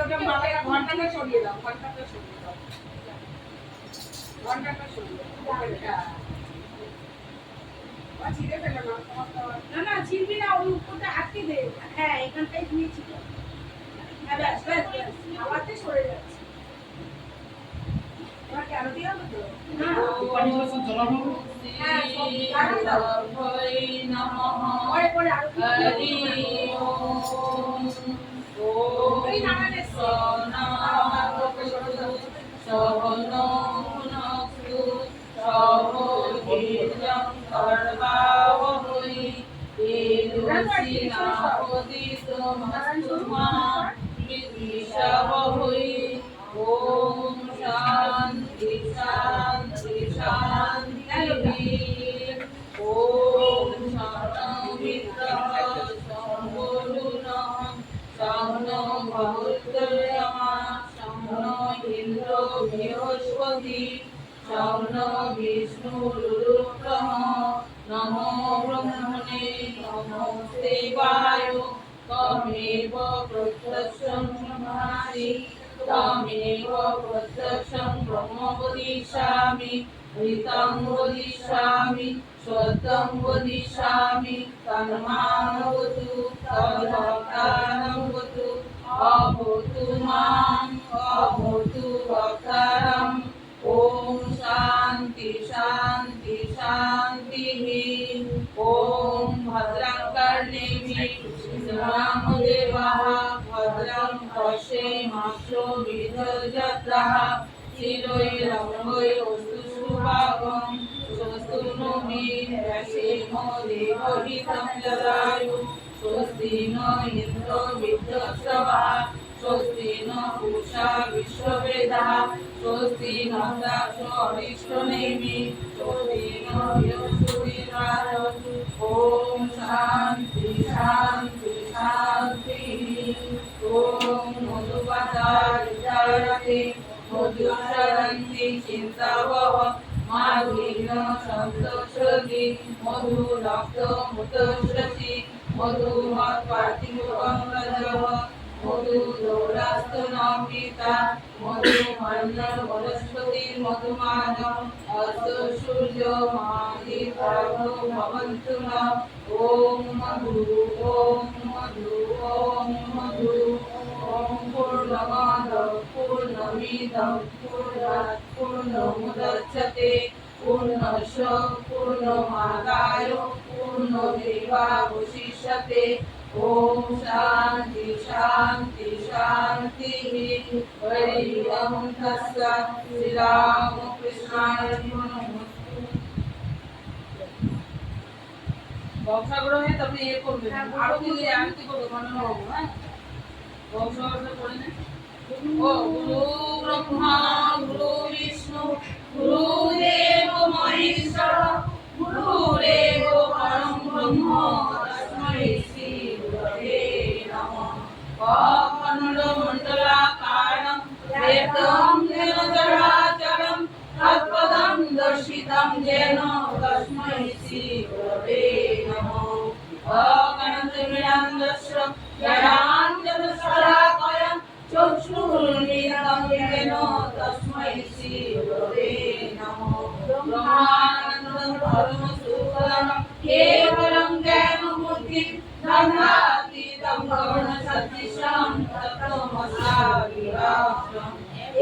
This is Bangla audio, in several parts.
ওটা মালাটা ঘন্টাটা সরিয়ে দাও, ঘন্টাটা সরিয়ে দাও, ঘন্টাটা সরিয়ে দাও। ছিঁড়ে ফেলো না, না ছিঁড়বি না, ওই উপরটা আটকে দে। হ্যাঁ এখানটাই দিয়েছিল। হ্যাঁ ব্যাস ব্যাস ব্যাস, আওয়াজে সরে যাচ্ছে। এবার কেন দিয়ে হবে তো? না পানি বলছেন জলাবো। হ্যাঁ সব কাটি দাও। হরি নমঃ পরে পরে আরো হরি ওম ওই নামালে সহনো ভুনক্তু সহ বীর্যং কর্বাবহৈ তেজস্বিনাবদিতমস্তু মা বিদ্বিষাবহৈ। ওম শান্তি শান্তি শান্তি। ওম শরণমিত্রঃ শম্ভুর্নঃ শম্নো ভগবত্যমা শম্নো ইন্দ্র বৃহস্পতি শম্নো বিষ্ণুরুদ্রঃ। নমো ব্রহ্মণে নমস্তে বায় তমেব প্রত্যক্ষং ব্রহ্মাসি তমেব প্রত্যক্ষং ব্রহ্ম বদিষ্যামি ঋतं বদিষ্যামি সত্যং বদিষ্যামি তন্মামবতু তদ্ভক্তানামবতু অভূতু মাম অভূতু ভক্তানাম। ওম শান্তি শান্তি শান্তিঃ। ওম ভদ্রং কর্ণেভিঃ শৃণুয়াম দেবাঃ ভদ্রং পশ্যেমাক্ষভির্যজত্রাঃ স্থিরৈরঙ্গৈস্তু সুভাগং स्वस्तु नो मित्रसेनो देवहितं जदायु स्वस्ति नो इन्द्रो विद्वत्सवः स्वस्ति नो पूषा विश्ववेदाः स्वस्ति नस्ताक्षो अरिष्टनेमि स्वस्ति नो यक्षुर्विराजः। ॐ शान्ति शान्ति शान्तिः। ॐ मधुपदारितारते मधुशरन्ति चिन्तावः माधुर्य सन्तोषति मधु रक्त मुतोषति मधुमत्पार्थिवं रजः मधु दौरास्तनपिता मधु मन्न वनस्पतिर्मधुमानम् अस्तु सूर्यो मादितारो भवन्तु नः। ॐ मधु ॐ मधु ॐ मधु। ॐ पूर्णमाद पूर्णमिदं पूर्णात् पूर्णमुदच्यते पूर्णस्य पूर्णमादाय पूर्णमेवावशिष्यते। ॐ शान्ति शान्ति शान्तिः। हरि ओम तत्सत्। श्रीरामकृष्णाय नमः। বংশাগ্রহে তবে এ করবে আরতি আরতি করবে মনে হবে। হ্যাঁ বংশাগ্রহ করে না। ও গুরু ব্রহ্মা গুরু বিষ্ণু গুরুদেব মহেশ্বর গুরুদেব পরম ব্রহ্ম তস্मै শ্রী গুরবে নমঃ। অখণ্ডমণ্ডলাকারং বেদং যেন চরাচরং তৎপদং দর্শিतं যেন তস্मै শ্রী গুরবে নমঃ। অগণিতবিনান্দস্য জ্ঞানাঞ্জনশলাকয়া চক্ষুর্মিলিतं येन तस्मै श्री गुरवे नमः। ब्रह्मानन्दं परमसुखदं केवलं ज्ञानमूर्तिं धर्मातीतं गगनसदृशं तत्त्वमस्याविराजम्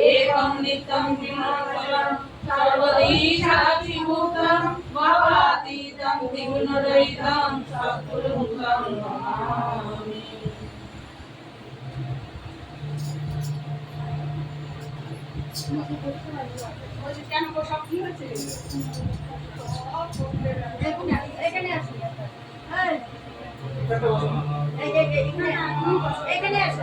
एकं नित्यं विमोचनं सर्वदी साक्षिभूतं भावातीतं त्रिगुणरहितं सद्गुरुं तं नमामि। কেন সব কি হচ্ছে? এখানে আসুন, এখানে আসো,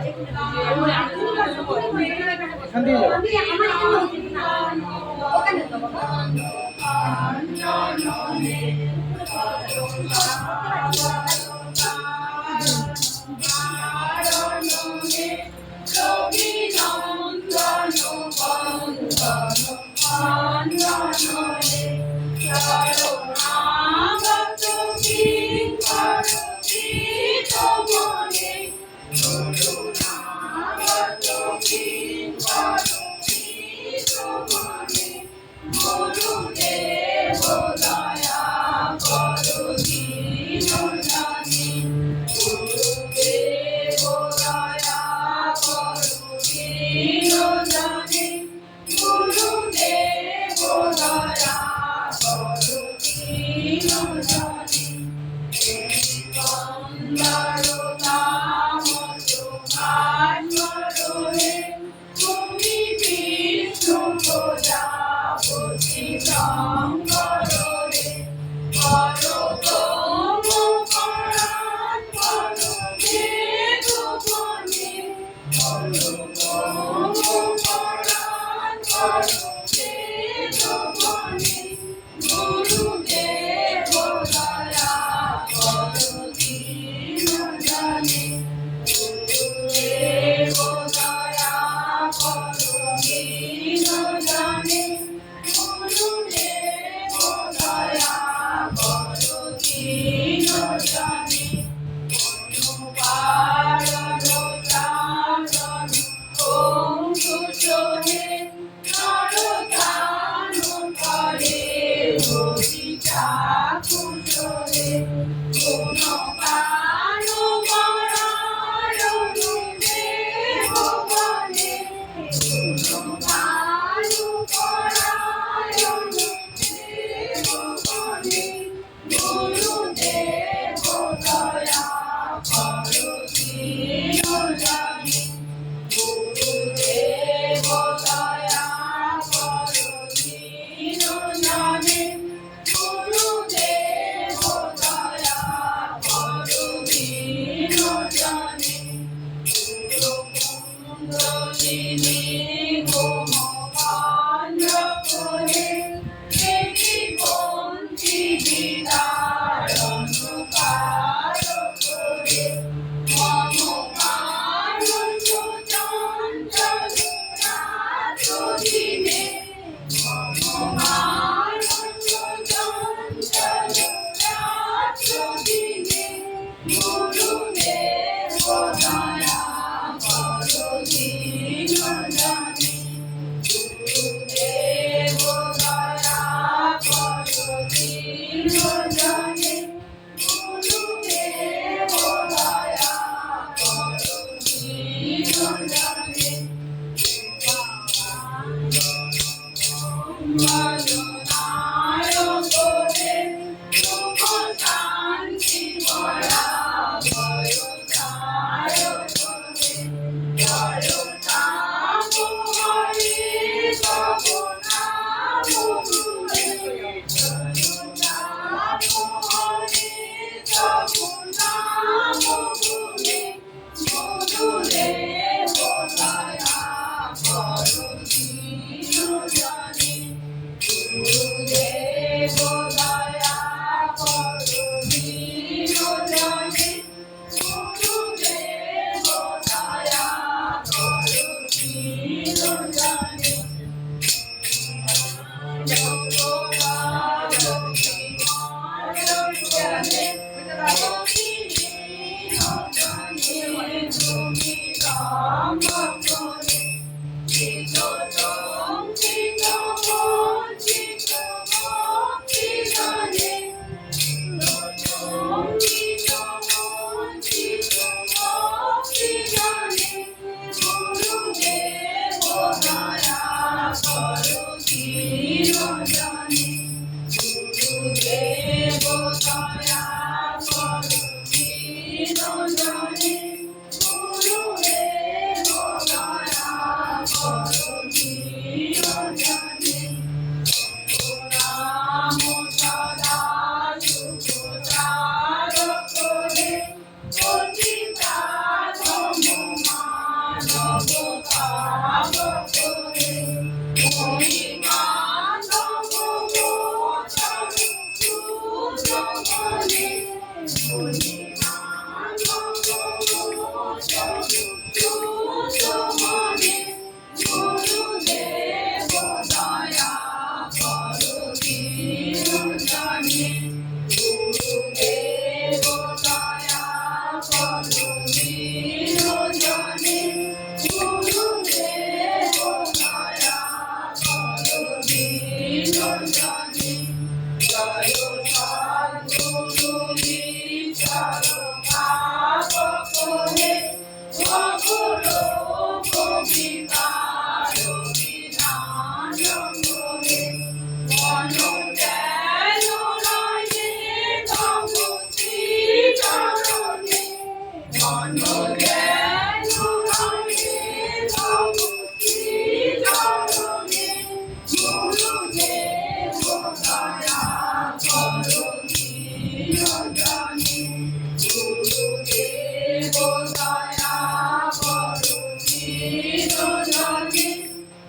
নিরজনে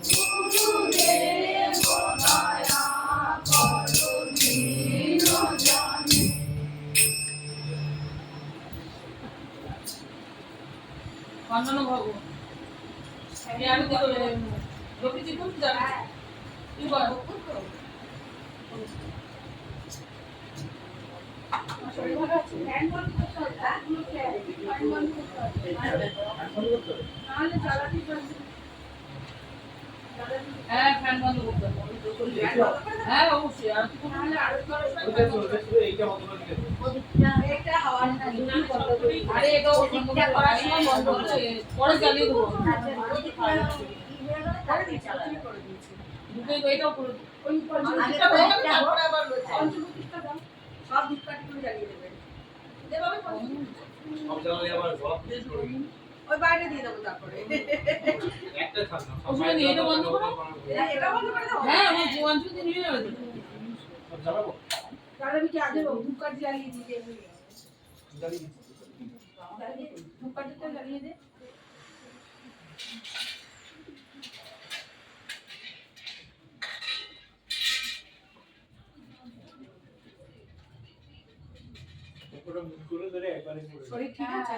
গুরুদেব দয়া করো নিরজনে। বন্দনা ভব আমি আর কি করে রবিজি কোন জায়গা কি বল শরীর ভালো আছে ফ্যান বন্ধ করতে হবে ফ্যান বন্ধ করতে হবে নাহলে জ্বালাতে পারবে হ্যাঁ ফ্যান বন্ধ করতে হবে হ্যাঁ অবশ্যই আর কি নাহলে আরো এইটা বন্ধ করে দিলে এটা হাওয়া না আরে এটা বন্ধ করার সময় বন্ধ করে পরে চালিয়ে দেবো দুটোই এটাও করে দেবো ওই পঞ্চমুখীটা হয়ে গেলে তারপরে আবার পঞ্চমুখীটা দাও সব ধূপকাঠি করে জ্বালিয়ে দেবে দেবে সব জায়গায় আবার জবাব দিয়ে করে দিই। ওই বাইরে দিয়ে দেবো তারপরে একটা থাক না ওখানে নিয়ে এটা বন্ধ করো। এটা বন্ধ করে দাও হ্যাঁ আমার জোয়ান যদি নিয়ে যাবে সব জ্বালাবো তাহলে আমি কি আগে ধূপকাঠি জ্বালিয়ে দিই জ্বালিয়ে দিচ্ছি ধূপকাঠিটা জ্বালিয়ে দে ওটা মুখ করে ধরে একবারে করে শরীর ঠিক আছে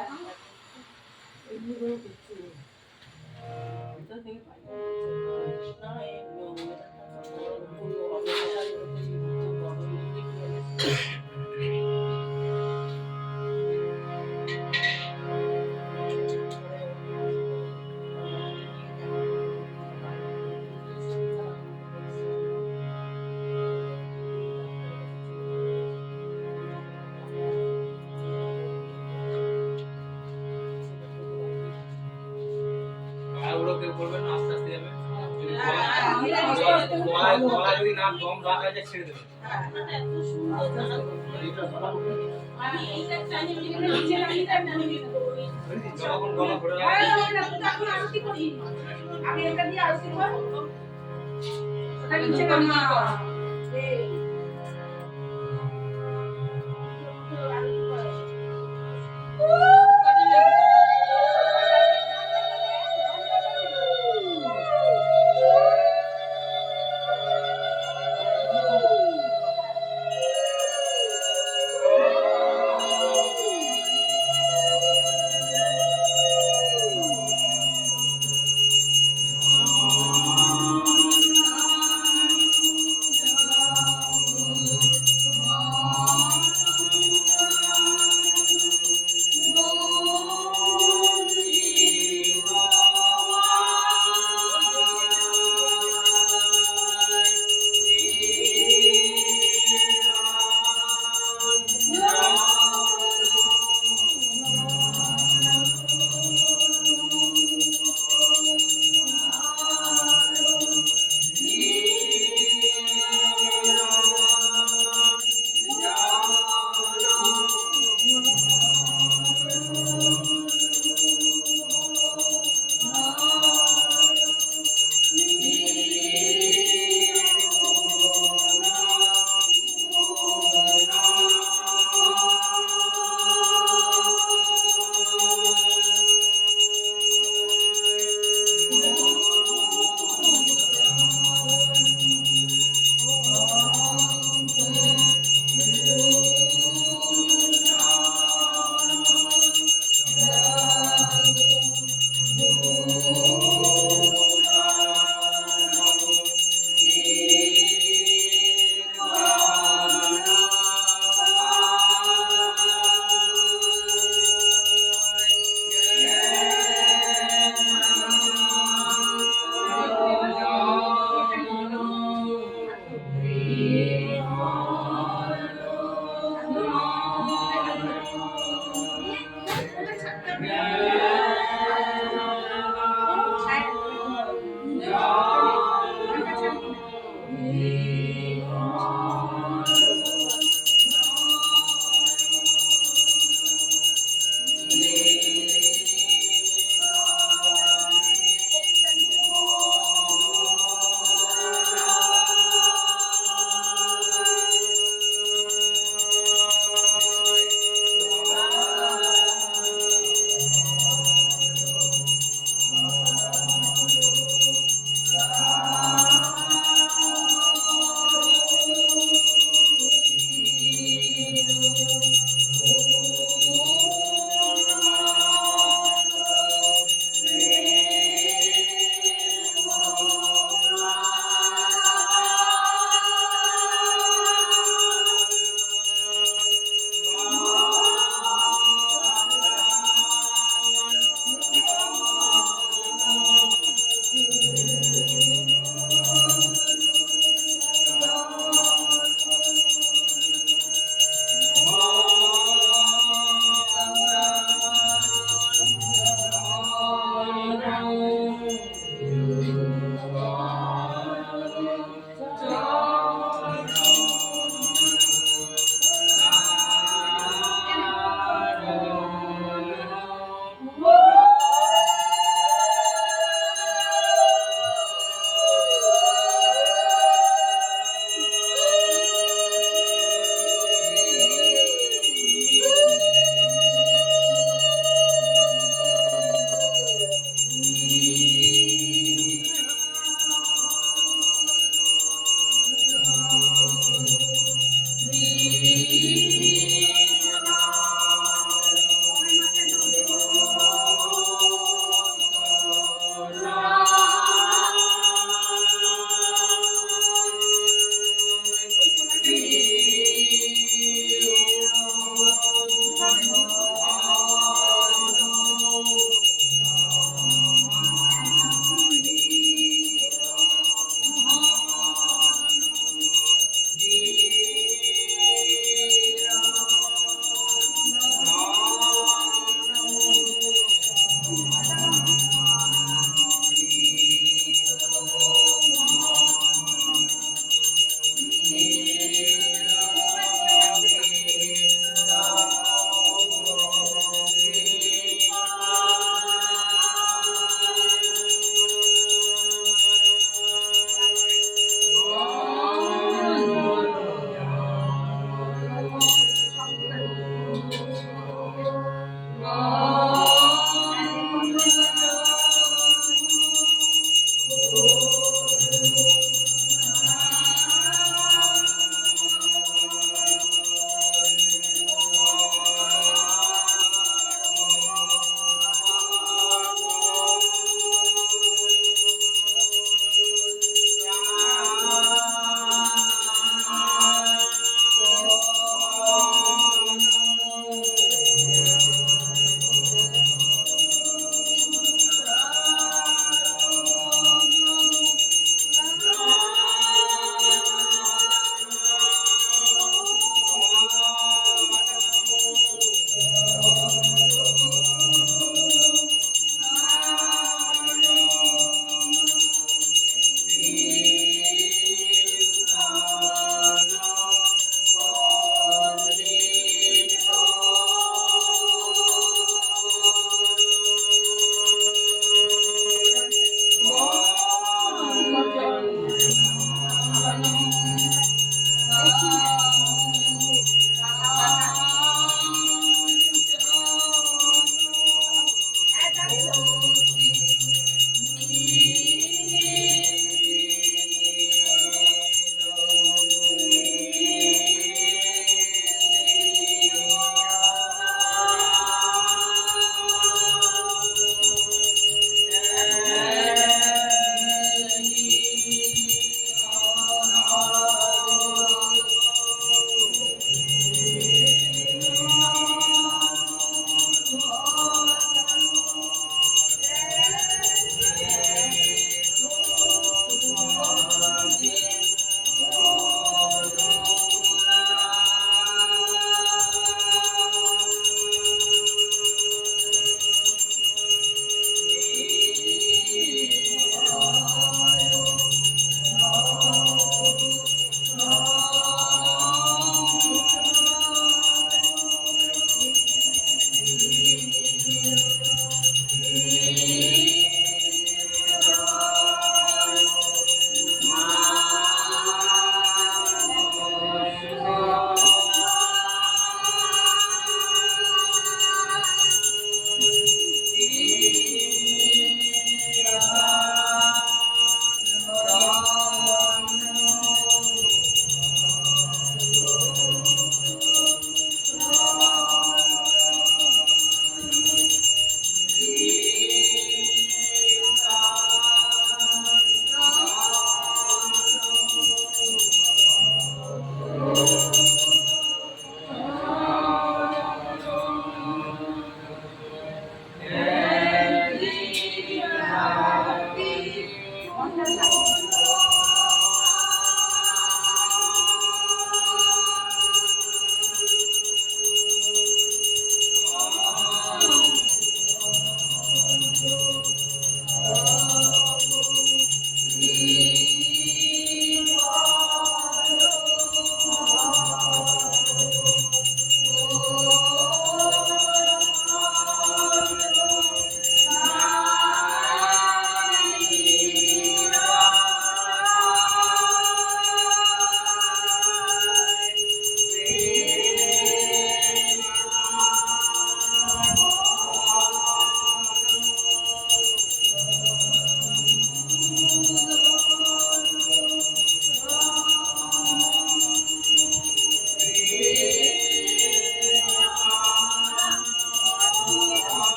আর ওরা কেউ করবে না আস্তে আস্তে যাবে যদি হ্যাঁ, গলা যদি না দম রাখা যায় ছেড়ে দেবে এইটা জ্বালাবো আমি এইটা চাইলে নিচে লাগিয়ে দেব না আমি যখন গলা ভরে এখন আরতি করি আগে এটা দিয়ে আরতি কর ওটা নিচে নামা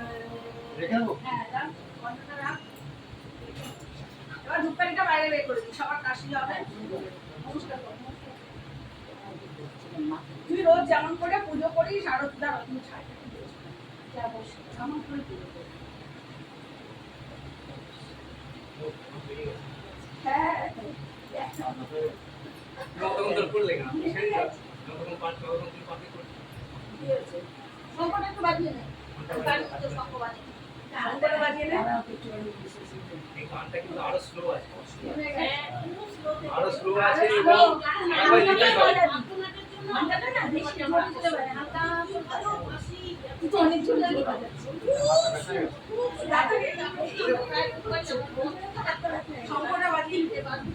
হ্যাঁ, রাখ, ঘন্টাটা রাখ। এবার ধূপকাঠিটা বাইরে বের করে দিই, সবার কাশি হবে। নমস্কার কর, নমস্কার। তুই রোজ যেমন করে পুজো করিস আরো তুই ছাড় যেমন করে পুজো করিস। হ্যাঁ শঙ্করটা একটু বাজিয়ে নে, শঙ্কর বাজিয়ে নে। শঙ্করটা বাজিয়ে নে। আরো স্লো আছে হ্যাঁ, আরো স্লো আরো আছে slow। একবার লিখে দাও। ঘন্টাটা না বেশি জোরে দিতে পারে, হালকা তুই তো অনেক জোরে জোরে বাজাচ্ছিস। শঙ্করটা বাজিয়ে নিতে পারবি।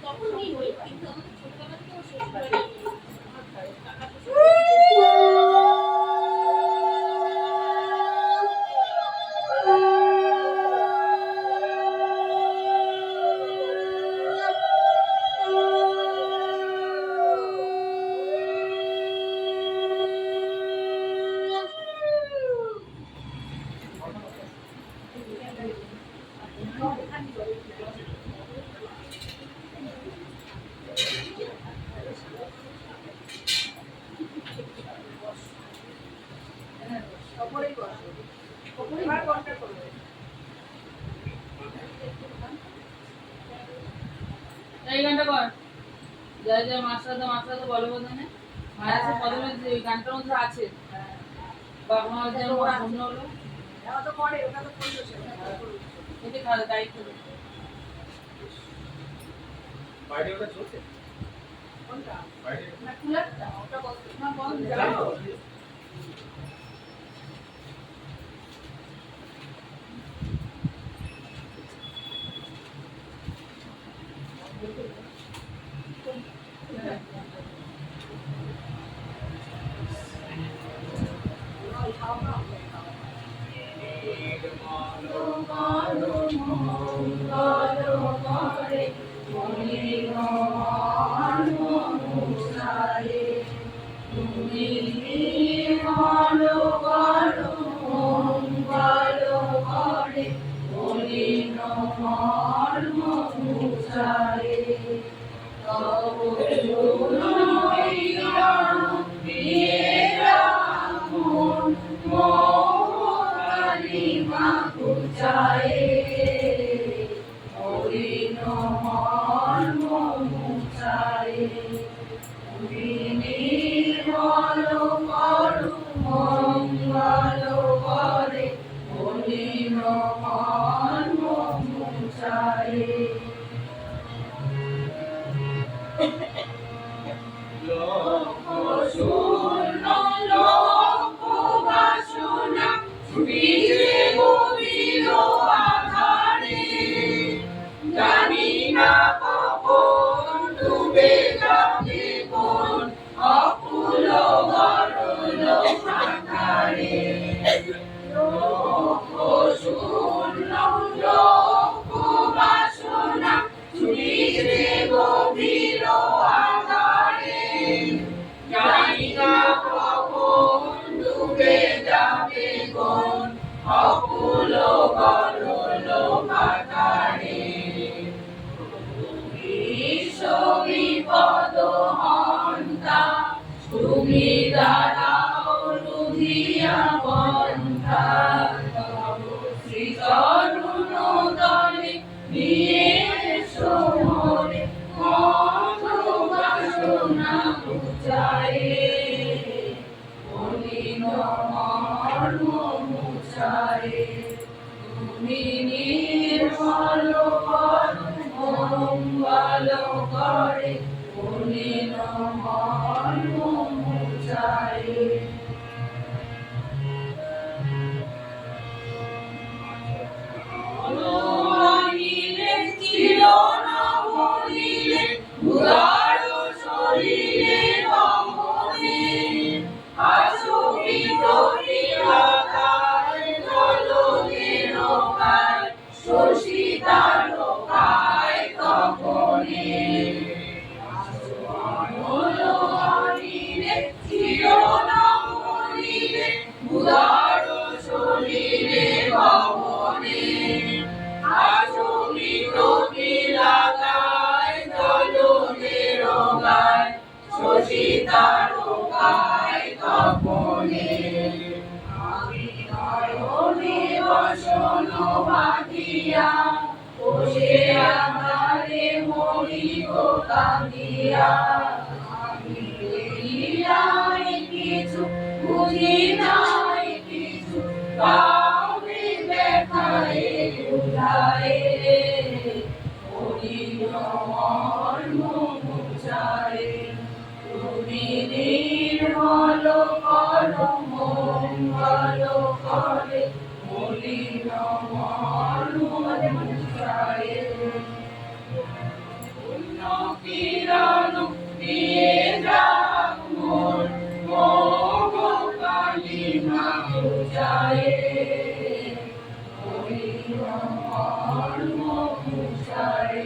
তখনই হই কিন্তু আমাদের ছোটবেলা থেকে ওর শ্বশুর বাড়ি কাকা শ্বশুর ওপরেই বস। এবার কোনটা করবে? এই গানটা কর জয় জয় মাসরাদা বলো বোধনে মায়ের আছে পদমে যে গানটার মধ্যে আছে বাবা মা যে আমার জন্য হলো ওটা তো করে, ওটা তো করলো সে। এতে খাওয়া তাই করে বাইরে ওটা চলছে কোনটা? বাইরে না কুলারটা, ওটা বন্ধ। না বন্ধ যাও যাও। তুমি দাঁড়াও রুধিয়া করিয়া পন্থা তব শ্রী চরণ তলে নিয়ে এসো মোরে মন বাসনা বুঝায়ে মলিন মর্ম মুছায়ে তুমি নির্মল করো মঙ্গল করে মলিন মর্ম মুছায়ে অনিলে ছিল না বলিলে উদার শরীরে রমণে আচরিত বিরাগায় জলদের কায় শশী তারকায় তপনে অনিলে ছিল না বলিলে উদার শরীরে রমণে আচরিত বিরাগায় জলদের কায় শশী তারকায় তপনে আমি নয়নে বসন বাঁধিয়া বসে আধারে মরিব কাঁদিয়া আমি নাই কিছু বুঝি নাই কিছু কাউকে দেখায় বুঝায় মলিন মর্ম মুছায় তুমি নির্মল করো মঙ্গল করে মলিন মর্ম মুছায় পুণ্য কিরণ দিয়ে যাক মোর মোহ কালিমা বুঝায় মলিন মর্ম মুছায়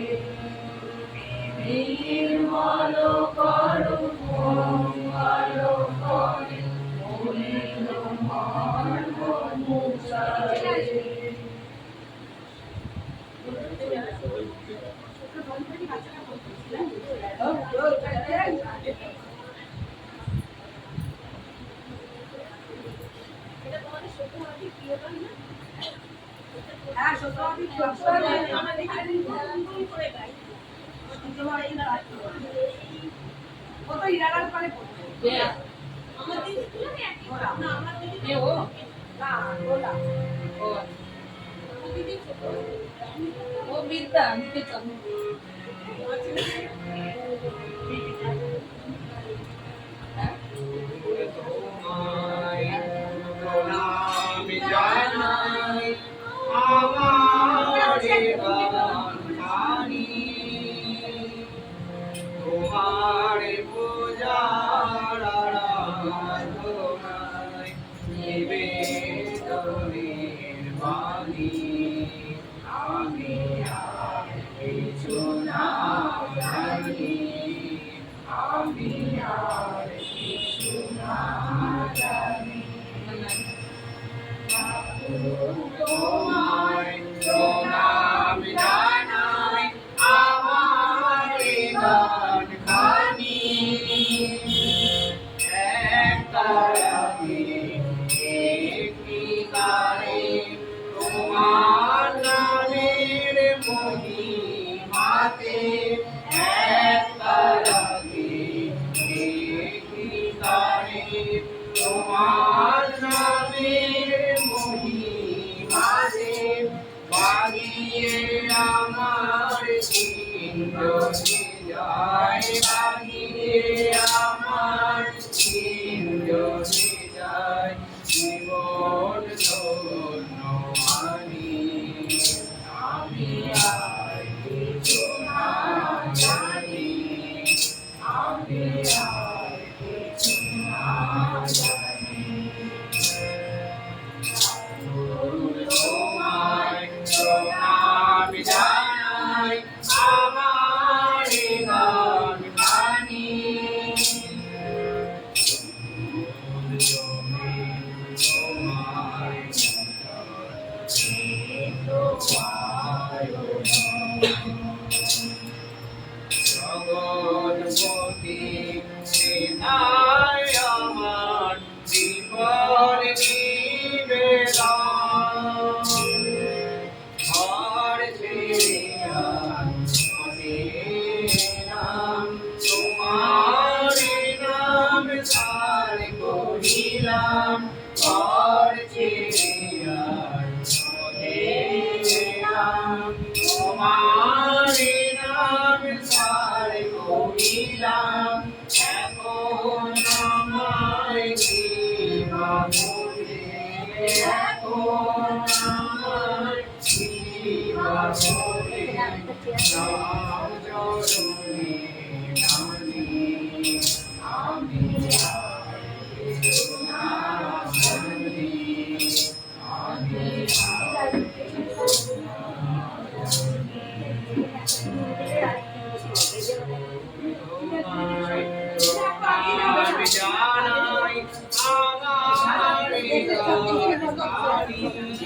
নির্মল করো মঙ্গল করে মলিন মর্ম মুছায় এটা তোমাদের সত্যি প্রিয়তম না? হ্যাঁ সত্য আমাদের এখানে করে গাই কত ইরাদার করে পড়ছে কে আমার দিদি ছিল না একই না আমার দিদি কে ও না বলা ও আমার দিদি ছোট ও বিদ্যা নিতে চাবো হ্যাঁ তোমায় প্রণাম জানাই আমার গানখানি তোমার পূজার আরাধনায় নিবেদনের বাণী আমি আর কিছু না জানি আমি আর কিছু না জানি তোমায় প্রণাম জানাই আমার গানখানি একতারাতে একটি গানে তোমার নামের মহিমাতে একতারাতে একটি গানে তোমার নামের মহিমাতে বাগিয়ে আমার ইন্দ্রকে যায় বাগিয়ে আমার ইন্দ্রকে যায় জীবন ধন্য আমি আর কিছু না জানি আমি আর কিছু না জানি তোমায় প্রণাম জানাই আমার গানখানি তোমায় রাম ঘর ছেড়ে আর চলে এলাম তোমার নাম সার করিলাম ঘর ছেড়ে আর চলে এলাম তোমার নাম সার করিলাম এখন আমায় দিবা বলে এখন আমায় দিবা বলে নাম জরুরি নামি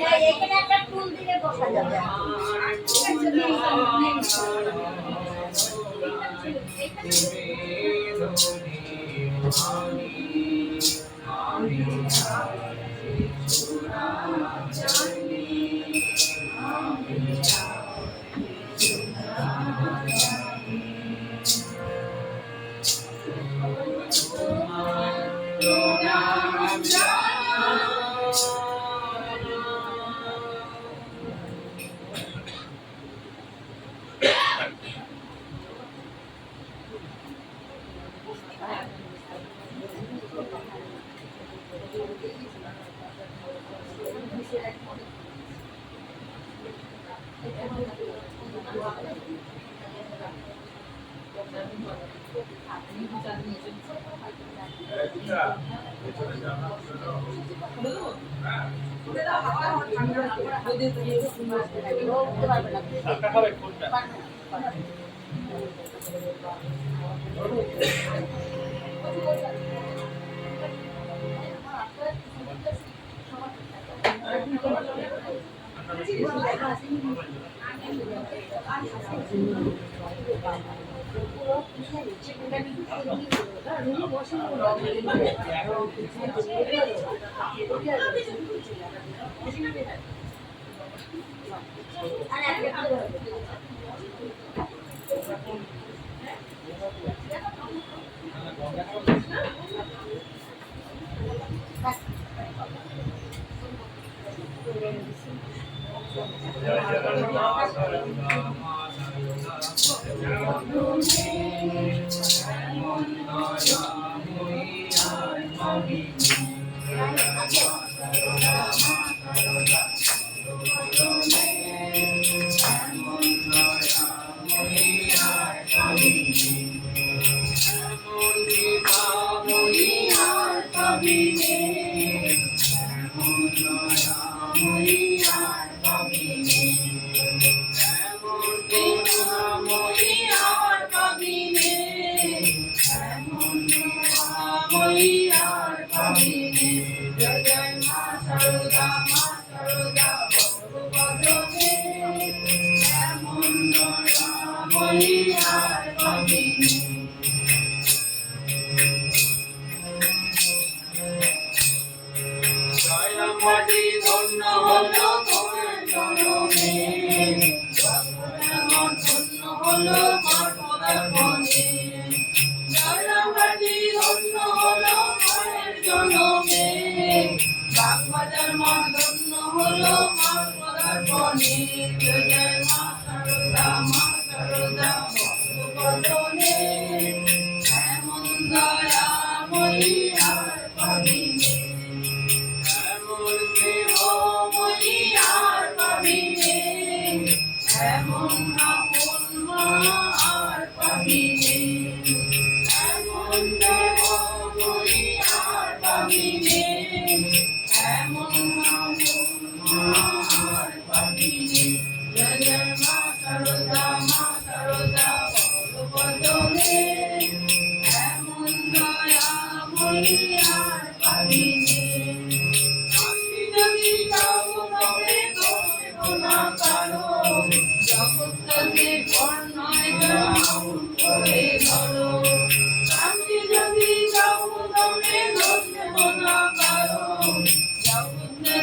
আমি এখানে একটা টুল দিলে বসা যাবে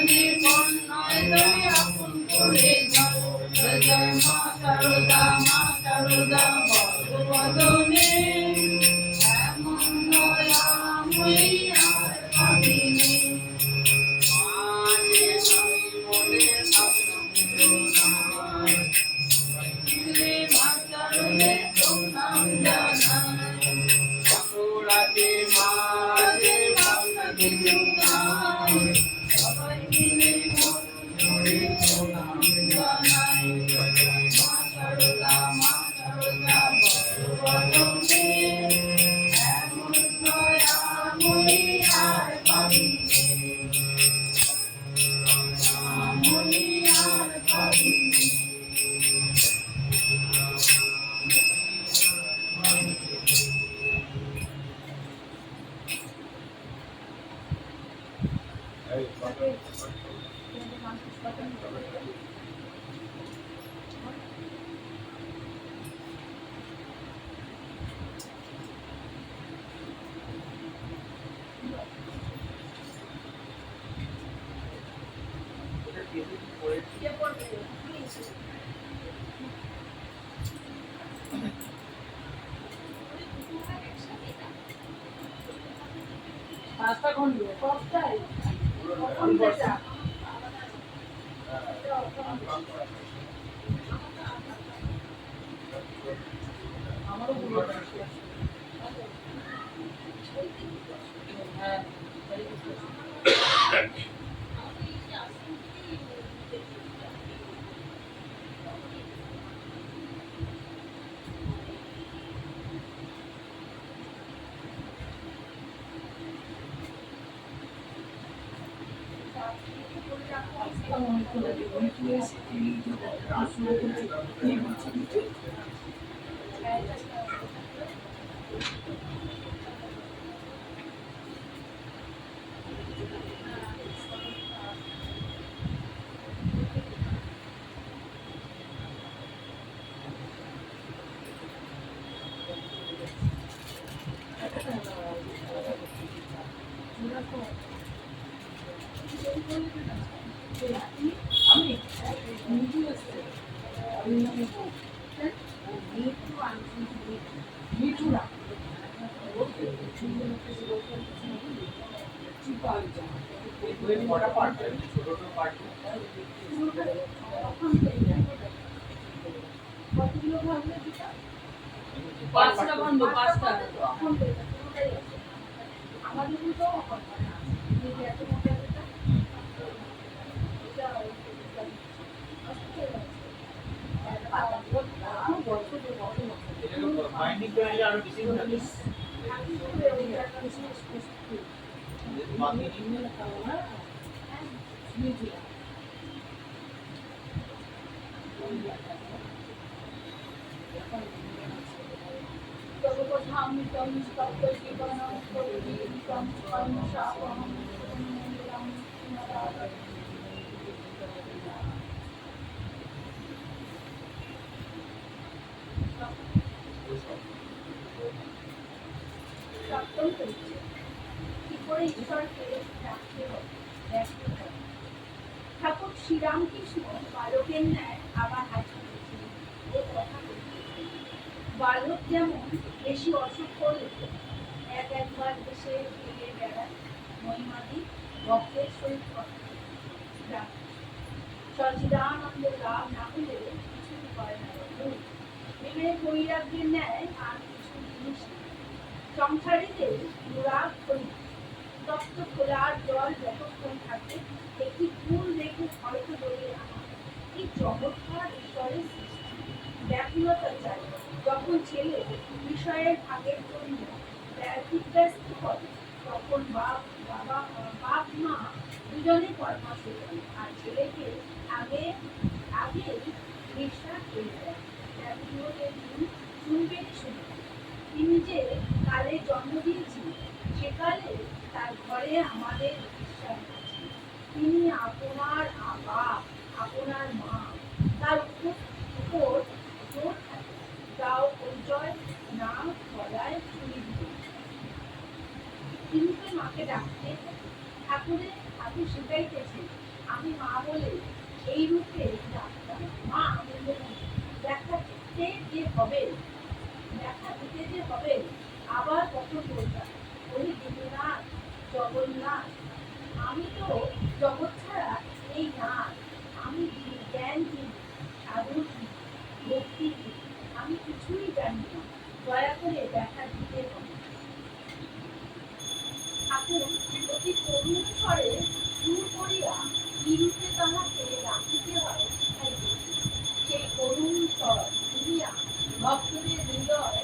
নিপন নয় তুমি আপন করে যাও জয় মা শারদা বদনে এমন দয়াময়ী আর পাবিনি মাঝে নয় মনে স্বপ্ন নাই রে মা শারদে তোর নাম জানাই সকল আছে মাঝে ভাবনা কিছু নাই সবাই মিলে মন করে তোর নাম জানাই মা শারদা বদনে এমন দয়াময়ী আর পাবিনি দয়াময়ী আর পাবিনি কে পড়বে? পাঁচটা খন্ড সবটাই কখন যেটা আমারও পুরো হ্যাঁ আমি মিঠুরা কটা পার্ট ছোট পার্ট কতগুলো ভাবলে দিতা? পাঁচটা খন্ড পাঁচটা কখন পেতা? পুরোটাই আছে। আমাদের তো এত মোটা যেটা বাইন্ডিং করে নিলে আরো বেশি ভালো লাগে সপ্তম পরিচয়। কি করে ঈশ্বরকে ডাকতে হবে, দেখতে হবে। ঠাকুর শ্রীরামকৃষ্ণ বালকের ন্যায় আবার হাজির হয়েছিলেন ও কথা বলছিলেন। বালক যেমন বেশি অসুখ করলে একবার এসে ফিরে বেড়ায় মহিমাদি ভক্তের সহিত কথা ডাক। সচিদানন্দ লাভ না হলে কিছুই করে না। বিবেক বৈরাগ্যের ন্যায় আর কিছু জিনিস নেই। সংসারীতে অনুরাগ করি তপ্ত খোলার জল যতক্ষণ থাকে একটি ফুল দেখে হয়তো বলে আমার কি চমৎকার ঈশ্বরের সৃষ্টি। ব্যাকুলতা চাই যখন ছেলে বিষয়ের ভাগের জন্য ব্যস্ত করে তখন বাপ মা দুজনে পরামর্শ করে আর ছেলেকে আগে বিশ্বাস করে দেয়। ব্যাকুলতার দিন শুনবেনই শুনবেন। তিনি যে কালে জন্ম দিয়েছিলেন সেকালে তার ঘরে আমাদের বিশ্বাস আছে। তিনি আপনার বাপ, আপনার মা, তার উপর জোর থাকে। তাও পরিচয় না বলায় শুনি দিন। তিনি তো মাকে ডাকতে ঠাকুর শিখাইতেছেন আমি মা বলে এই রূপে ডাকতাম। মা বলবে না, দেখা দিতে যে হবে, দেখা দিতে যে হবে, আবার কখন বলতাম ওই দিননাথ জগন্নাথ। আমি তো জগৎ ছাড়া এই নাথ, আমি জ্ঞান কি, সাধন কি, ভক্তি কি, আমি কিছুই জানি না, দয়া করে দেখা দিতে হবে। ঠাকুর অতি করুণ স্বরে সুর করিয়া কি রূপে তাহাকে রাখিতে হয় শিখাইতেছে। সেই করুণ স্বর শুনিয়া ভক্তদের হৃদয়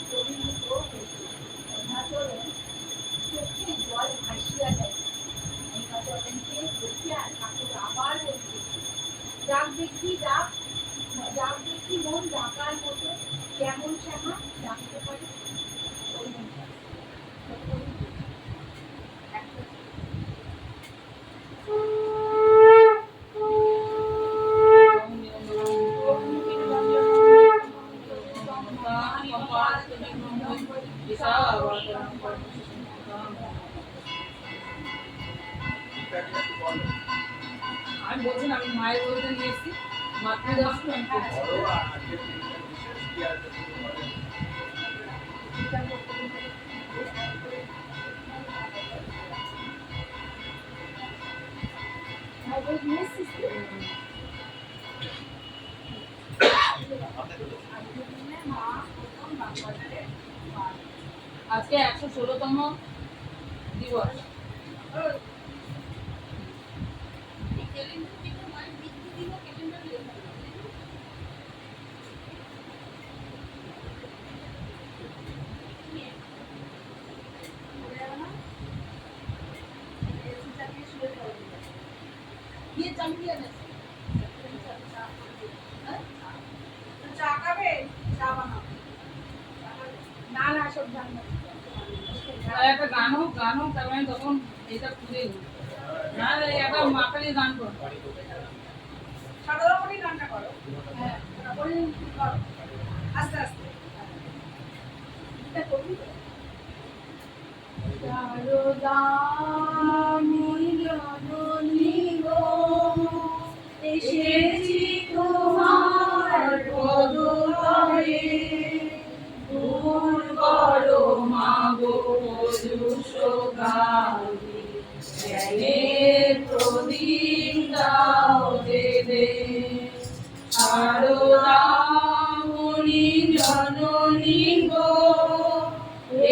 পরিণত হইতে গঙ্গাচরণ চোখে জল ভাসিয়া যায়। গঙ্গাচরণকে দেখিয়া ঠাকুর আবার বলতেছে, ডাক দেখি ডাক, ডাক দেখি মন ডাকার মতো, কেমন শ্যামা ডাকতে পারে। ওই মনটা আমি বলছি না, আমি মায়ের বলতে নিয়েছি মাতৃদর্শন আমি করছি। বড় আর আজকে দিনটা বিশেষ কি আছে শুরু করে। আজকে 116তম দিবস। এই ক্যালেন্ডার কিন্তু মায়ের মৃত্যু দিনও ক্যালেন্ডার লেখা আছে। ये चमकिया ना চা খাবে? চা বানাও। না না সব জানো। আর একটা গান হোক তারপরে আমি তখন এটা খুঁজে নিই। না একটা মাকালি গান করো। সাধারণ গানটা করো। হ্যাঁ, তারপরে করো। আস্তে আস্তে। এটা করবি তো? শারদাময়ী জননী গো, এসেছি তোমার পদতলে, দূর করো মা গো পদুষগামী, জ্ঞানের প্রদীপ দাও জেলে। শারদাময়ী জননী গো,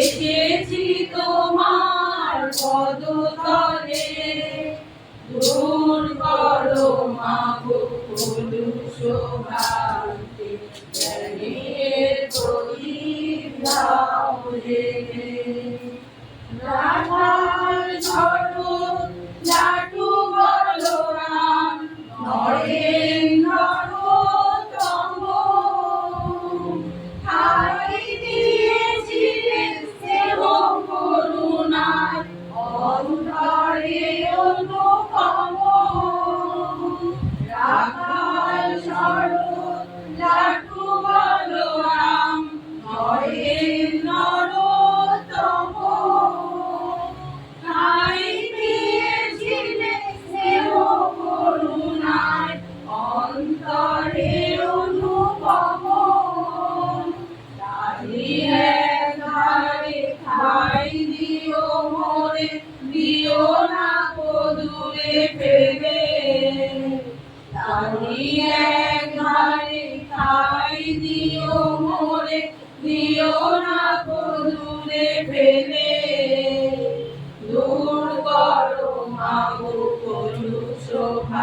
এসেছি তোমার পদতলে, দূর করো মা গো পদুষগামী, জ্ঞানের প্রদীপ দাও জেলে। রাধার ঝড় লাটু বলরাম, নরেন্দ্র তম, ঠাই দিয়েছিলেন স্নেহ করুণায় অন্তরে অনুপম। রাধার ঝড় লাটু বলরাম, নরেন্দ্র তম, ঠাই দিয়েছিলেন স্নেহ করুণায় অন্তরে অনুপম। তারি একধারে ঠাই দিও মোরে, দিও না দূরে ফেলে। তারি একধারে ঠাই দিও মোরে, দিও না দূরে ফেলে। দূর করো মা গো কলুষভ্রান্তি,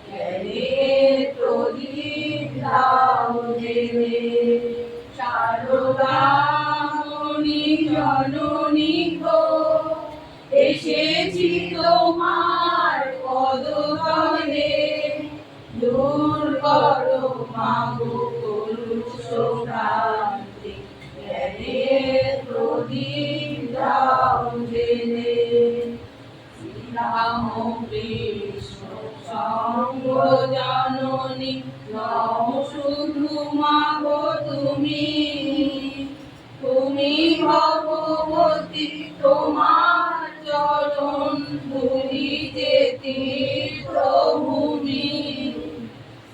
জ্ঞানের প্রদীপ দাও জেলে। শারদাময়ী জননী গো, এসেছি তোমার পদতলে, দূর করো মা গো কলুষভ্রান্তি, জ্ঞানের প্রদীপ দাও জেলে। শ্রীরাম কৃষ্ণ সঙ্গ জননী, নও শুধু মা গো তুমি, তুমি ভগবতী, তোমার চরণ ধুলি যেতি তীর্থভূমি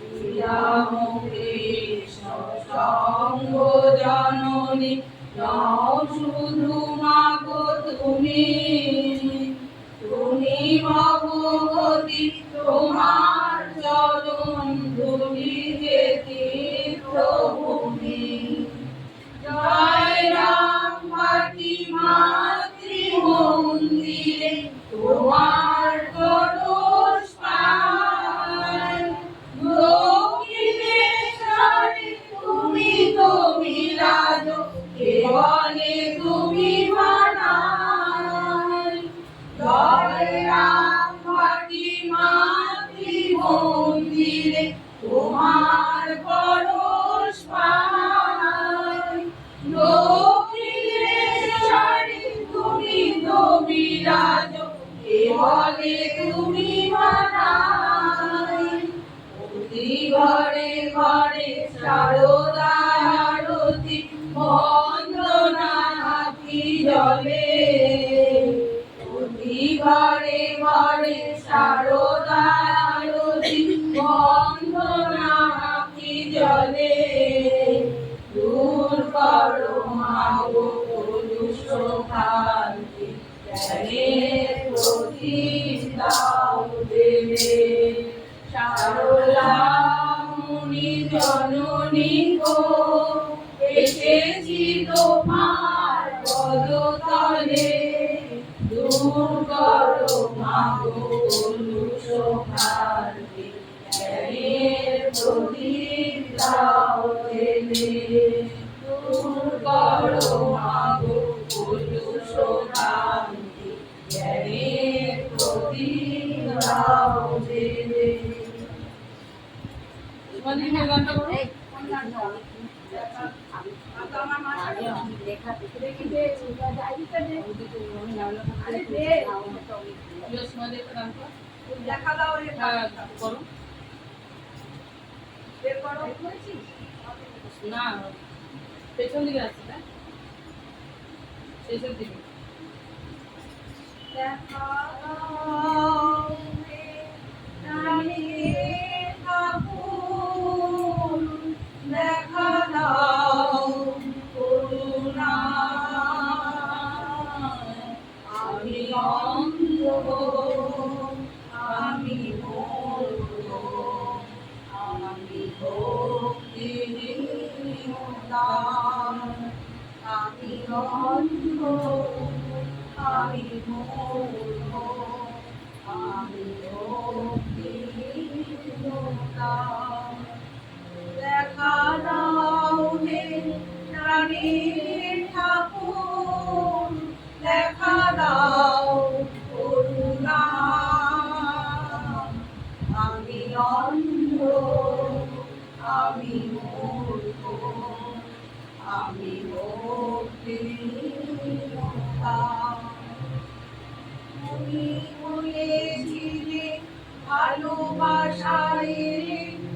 শ্রীরাম কৃষ্ণ সঙ্গ জননী নও শুধু মাগো তুমি তুমি ভগবতী তোমার চরণ ধুলি যে তীর্থভূমি জয় রাম ভাটি মাতৃ মন্দিরে তোমার কলস পায় দক্ষিণেশ্বরে তুমি তো বিরাজ কেবলে তুমি মানাই জয় রাম ভাটি মাতৃ মন্দিরে তোমার কলস পায় দক্ষিণেশ্বরে তুমি তো বিরাজ কেবলে তুমি মানাই প্রতি ঘরে ঘরে শারদার আরতি বন্দনা আখি জলে প্রতি ঘরে ঘরে শারদার আরতি বন্দনা আখি জলে দূর করো মাগো কলুষ ভ্রান্তি জ্ঞানের প্রদীপ দাও দেবে সারলা মুনি জননী গো এসেছি তোমার পদতলে দূর করো মাগো কলুষ ভ্রান্তি জ্ঞানের প্রদীপ দাও দেবে দূর করো মাগো কলুষ ভ্রান্তি জ্ঞানের প্রদীপ দাও দেবে। গানটা করো। দেখা দাও রে করো বের করো করেছিস না পেছন দিকে আছে না শেষের দিকে দেখা দাও রে রানীর ঠাকুর দেখা দাও করুণা আমি অন্ধ আমি মূর্খ আমি ভক্তিহীন আমি অন্ধ আমি মূর্খ আমি ভক্তিহীন দেখা দাও হে রানীর ঠাকুর দেখা দাও করুণা আমি অন্ধ আমি মূর্খ আমি ভক্তিহীন তুমি বলেছিলে ভালোবাসায়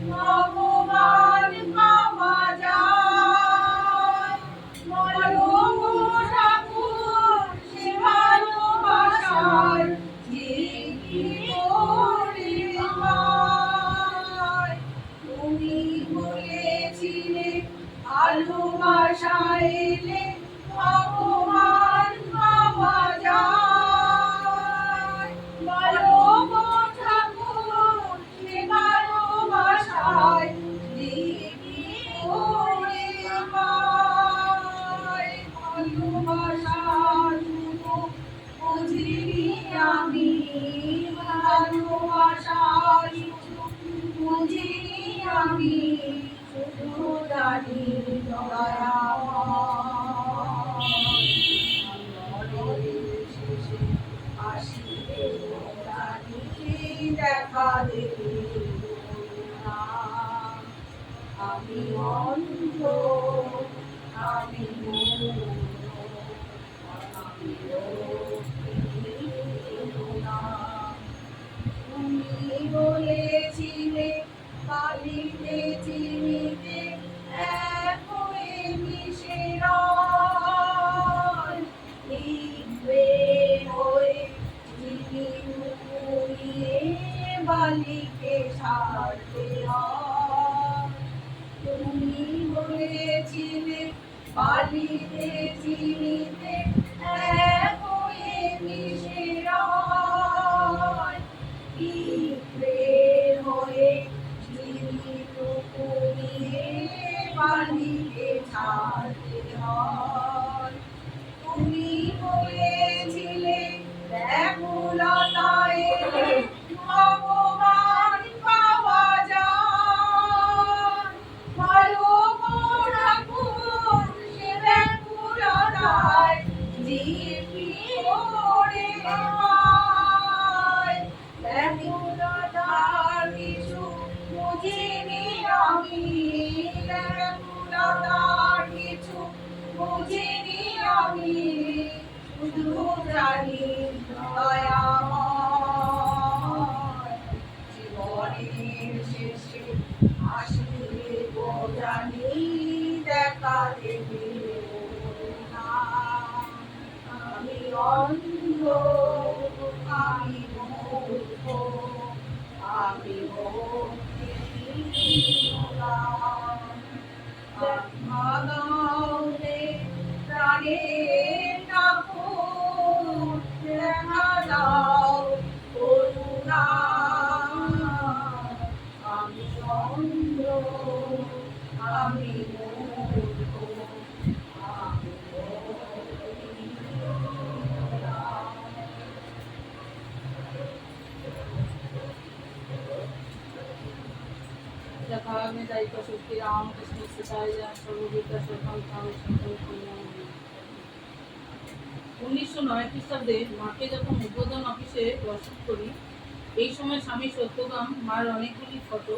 ভগবান পাওয়া যায় বলো গো ঠাকুর সে ভালোবাসায় কি করে পায় তুমি বলেছিলে ভালোবাসায় ভগবান পাওয়া যায় বলো গো ঠাকুর সে ভালোবাসায় কি করে পায় ভালোবাসা শুধু বুঝিনি আমি ভালোবাসা শুধু বুঝিনি আমি শুধু জানি দেখা দেবে আমি অন্ধ আমি আমি তুমি বলেছিলে কালিতে চিনিতে এক হয়ে মিশে রয় লিখবে হয়ে চিনি মুড়িয়ে বালিকে সারতে হয়। তুমি বলেছিলে বালিতে চিনিতে এক হয়ে মিশে রয়। পিঁপড়ের হয়ে চিনিটুকু নিয়ে বালিকে ছাড়তে হয়। তুমি বলেছিলে ব্যাকুলতা এলে ভগবান পাওয়া যায়। ভালো রাখুন সে ব্যাকুলতায় জীবী করে পায়। ব্যাকুলতার কিছু বুঝিনি আমি, ব্যাকুলতার কিছু বুঝিনি আমি, শুধু জানি দয়াময় জীবনের শেষে আসিবে গো জানি দেখা দেবে না। আমি অন্ধ, আমি মূর্খ, আমি ভাগাওনে প্রাণের ঠাকুর দেখা দাও করুণা। আমি অন্ধ, আমি মূর্খ, আমি भागने दायित्व शक्ति राम कृष्ण सिताय सर्वविद्या सर्वं काम संकल्प कल्याण। 1909 খ্রিস্টাব্দে মাকে যখন উদ্বোধন অফিসে দর্শন করি, এই সময় স্বামী সত্যকাম মার অনেকগুলি ফটো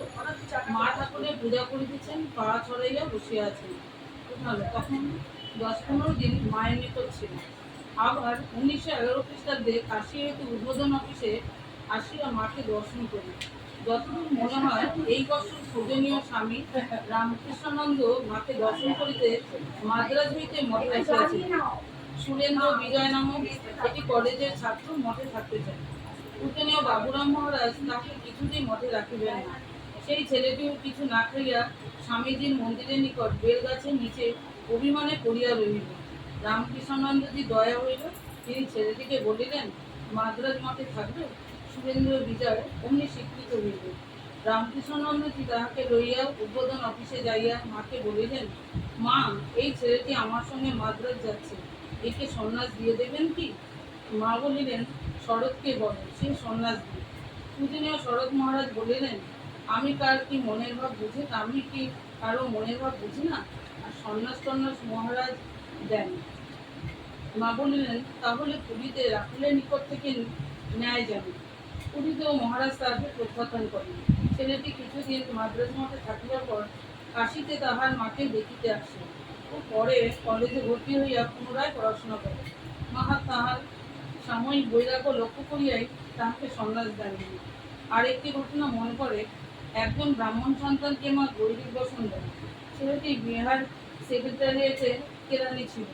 মা ঠাকুরের পূজা করিতেছেন, পা ছড়াইয়া বসিয়া আছেন। তখন 10-15 দিন মায়ের নিকট ছিল। আবার 1911 খ্রিস্টাব্দে কাশী হইতে উদ্বোধন অফিসে আসিয়া মাকে দর্শন করি। যতদূর মনে হয় এই বছর পূজনীয় স্বামী রামকৃষ্ণানন্দ মাকে দর্শন করিতে মাদ্রাজ হইতে মঠে আসিয়াছিলেন। সুরেন্দ্র বিজয় নামক একটি কলেজের ছাত্র মঠে থাকতে চান। পূজনীয় বাবুরাম মহারাজ তাকে কিছুতেই মঠে রাখিবেন না। সেই ছেলেটিও কিছু না খাইয়া স্বামীজির মন্দিরের নিকট বেল গাছের নিচে অভিমানে পড়িয়া রহিল। রামকৃষ্ণানন্দজি দয়া হইল, তিনি ছেলেটিকে বলিলেন মাদ্রাজ মঠে থাকবে। সুরেন্দ্র বিজয় অমনি স্বীকৃত হইল। রামকৃষ্ণানন্দজি তাহাকে লইয়া উদ্বোধন অফিসে যাইয়া মাকে বলিলেন, মা, এই ছেলেটি আমার সঙ্গে মাদ্রাজ যাচ্ছে, একে সন্ন্যাস দিয়ে দেবেন কি? মা বলিলেন, শরৎকে বলো, সে সন্ন্যাস দিই। পূজনীয় শরৎ মহারাজ বলিলেন, আমি কার কি মনের ভাব বুঝি, আমি কি কারো মনের ভাব বুঝি না? আর সন্ন্যাস টন্যাস মহারাজ দেন। মা বলিলেন, তাহলে পুরীতে রাহুলের নিকট থেকে ন্যায় যাবে। পুরীতেও মহারাজ তাহাকে প্রত্যাখ্যান করেন। ছেলেটি কিছুদিন মাদ্রাজ মঠে থাকিবার পর কাশীতে তাহার মাকে দেখিতে আসে ও পরে কলেজে ভর্তি হইয়া পুনরায় পড়াশোনা করে। মহা তাহার সাময়িক বৈরাগ্য লক্ষ্য করিয়াই তাহাকে সন্ন্যাস দেননি। আর একটি ঘটনা মনে করে, একজন ব্রাহ্মণ সন্তানকে মা গৈরিক বসন দেন। ছেলেটি বিহার সেক্রেটারিয়েটে কেরানি ছিল।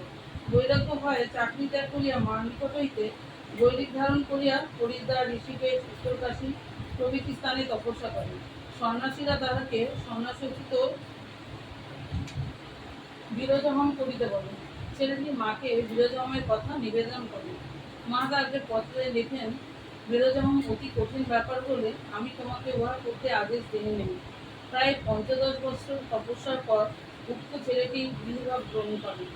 বৈরাগ্য ভয়ে চাকরি ত্যাগ করিয়া মার নিকট হইতে গৈরিক ধারণ করিয়া হরিদ্বার, ঋষিকেশ, উত্তরকাশী প্রভৃতি স্থানে তপস্যা করেন। সন্ন্যাসীরা তাহাকে সন্ন্যাসোচিত বিরোধহম করিতে বলেন। ছেলেটি মাকে বিরোধহমের কথা নিবেদন করেন। মা তাকে পত্রে লেখেন, বিরোধহম অতি কঠিন ব্যাপার বলে আমি তোমাকে উহা করতে আদেশ দিই নেই। প্রায় 15 বছর তপস্যার পর উক্ত ছেলেটি গৃহভাব গ্রহণ করেন।